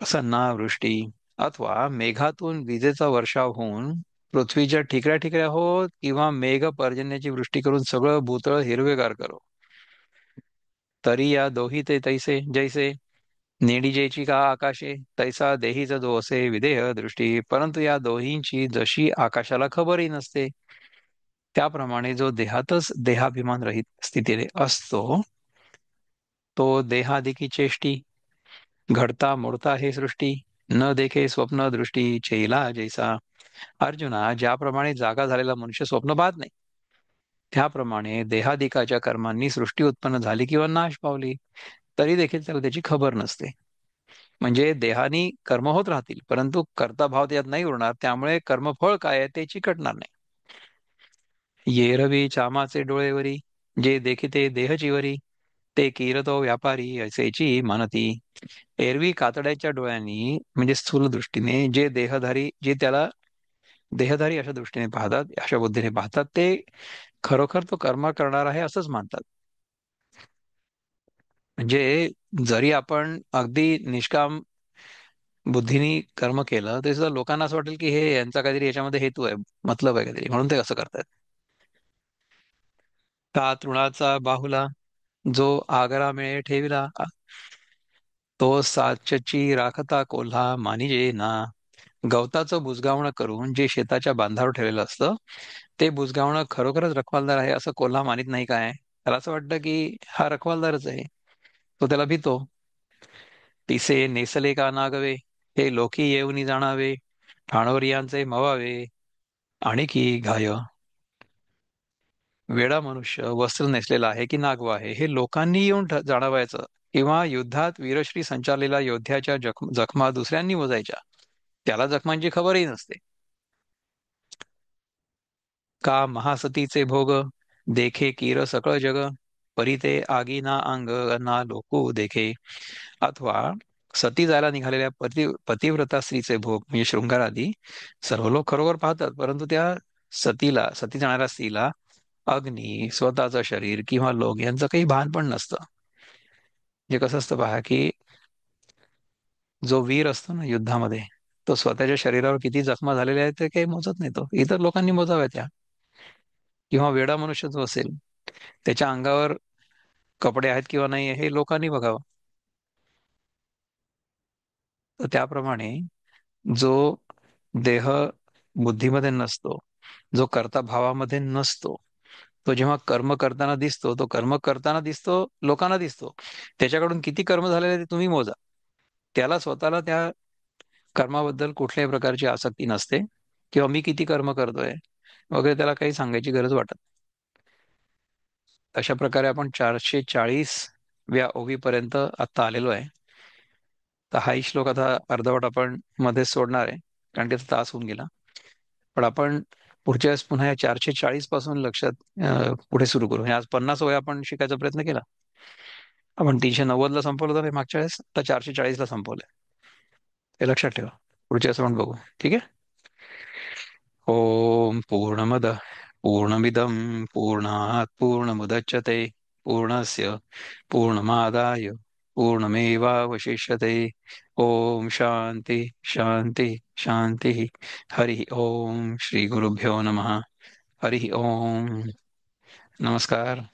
सन्ना वृष्टी. अथवा मेघातून विजेचा वर्षाव होऊन पृथ्वीच्या ठिकऱ्या ठिकऱ्या होत, किंवा मेघ पर्जन्याची वृष्टी करून सगळं भूतळ हिरवेगार करो. तरी या दोही ते तैसे जैसे, नेडिजेची का आकाशे, तैसा देहीचा जो असे विदेह दृष्टी. परंतु या दोहींची जशी आकाशाला खबरही नसते, त्याप्रमाणे जो देहातच देहाभिमान रहित स्थितीने असतो, तो देहादिकी चेष्टी, घडता मोडता हे सृष्टी, न देखे स्वप्न दृष्टी चेला जैसा. अर्जुना, ज्याप्रमाणे जागा झालेला मनुष्य स्वप्न पाहत नाही, त्याप्रमाणे देहादिकाच्या कर्मांनी सृष्टी उत्पन्न झाली किंवा नाश पावली तरी देखील त्याला त्याची खबर नसते. म्हणजे देहानी कर्म होत राहतील, परंतु कर्ता भाव त्यात नाही उरणार, त्यामुळे कर्मफळ काय आहे ते चिकटणार नाही. ये रवी चामाचे डोळेवरी, जे देखिते देहचीवरी, ते किरतो व्यापारी असेची मानती. एरवी कातड्याच्या डोळ्यांनी म्हणजे स्थूल दृष्टीने जे देहधारी जे त्याला देहधारी अशा दृष्टीने पाहतात, अशा बुद्धीने पाहतात. ते खरोखर तो कर्म करणार आहे असंच मानतात. म्हणजे जरी आपण अगदी निष्काम बुद्धीने कर्म केलं तरी सुद्धा लोकांना असं वाटेल की हे यांचा काहीतरी याच्यामध्ये हेतू आहे, मतलब आहे काहीतरी, म्हणून ते असं करतात. का तृणाचा बाहुला जो आगरा मिळे ठेविला, तो साचची राखता कोल्हा मानिजे ना. गवताचं बुजगावणं करून जे शेताच्या बांधावर ठेवलेलं असतं, ते बुजगावणं खरोखरच रखवालदार आहे असं कोल्हा मानित नाही काय. त्याला असं वाटतं की हा रखवालदारच आहे, तो त्याला भितो. तिसे नेसले का नागवे, हे लोकी येऊनी जाणावे, ठाणोरियांचे मवावे, आणि की घाय. वेडा मनुष्य वस्त्र नेसलेला आहे की नागवा आहे हे लोकांनी येऊन जाणवायचं, किंवा युद्धात वीरश्री संचारलेल्या योद्ध्याच्या जखमा दुसऱ्यांनी मोजायच्या, त्याला जखमांची खबरही नसते. का महासतीचे भोग, देखे कीर सकळ जग, परी ते आगी ना अंग ना लोकू देखे. अथवा सती जायला निघालेल्या पतिव्रता स्त्रीचे भोग म्हणजे शृंगार आदी सर्व लोक खरोखर पाहतात, परंतु त्या सती जाणाऱ्या स्त्रीला अग्नी, स्वतःचं शरीर किंवा लोक यांचं काही भान पण नसतं. जे कसं असतं पहा की जो वीर असतो ना युद्धामध्ये, तो स्वतःच्या शरीरावर किती जखमा झालेल्या आहेत ते काही मोजत नाही, तो इतर लोकांनी मोजाव्या त्या. किंवा वेडा मनुष्य जो असेल, त्याच्या अंगावर कपडे आहेत किंवा नाही हे लोकांनी बघावं. तर त्याप्रमाणे जो देह बुद्धीमध्ये नसतो, जो कर्ता भावामध्ये नसतो, तो जेव्हा कर्म करताना दिसतो, तो कर्म करताना दिसतो, लोकांना दिसतो. त्याच्याकडून किती कर्म झालेले ते तुम्ही मोजा. त्याला स्वतःला त्या कर्माबद्दल कुठल्याही प्रकारची आसक्ती नसते, किंवा मी किती कर्म करतोय वगैरे त्याला काही सांगायची गरज वाटत. अशा प्रकारे आपण 440व्या ओवीपर्यंत आता आलेलो आहे. तर हाही श्लोक आता अर्धवट आपण मध्येच सोडणार आहे, कारण त्याचा तास होऊन गेला. पण आपण पुढच्या वेळेस पुन्हा या 440 पासून लक्षात पुढे सुरू करू. हे आज 50 वय आपण शिकायचा प्रयत्न केला. आपण 390ला संपवलं तर मागच्या वेळेस, आता 440ला संपवलंय. हे लक्षात ठेवा. पुढच्या वेळेस आपण बघू. ठीक आहे. ओम पूर्णमद पूर्णमिदं पूर्णात् पूर्णमुदच्यते पूर्णस्य पूर्णमादाय पूर्णमेवावशिष्यते. ओम शांति शांति शांति. हरि ओम. श्री गुरुभ्यो नमः. हरि ओम. नमस्कार.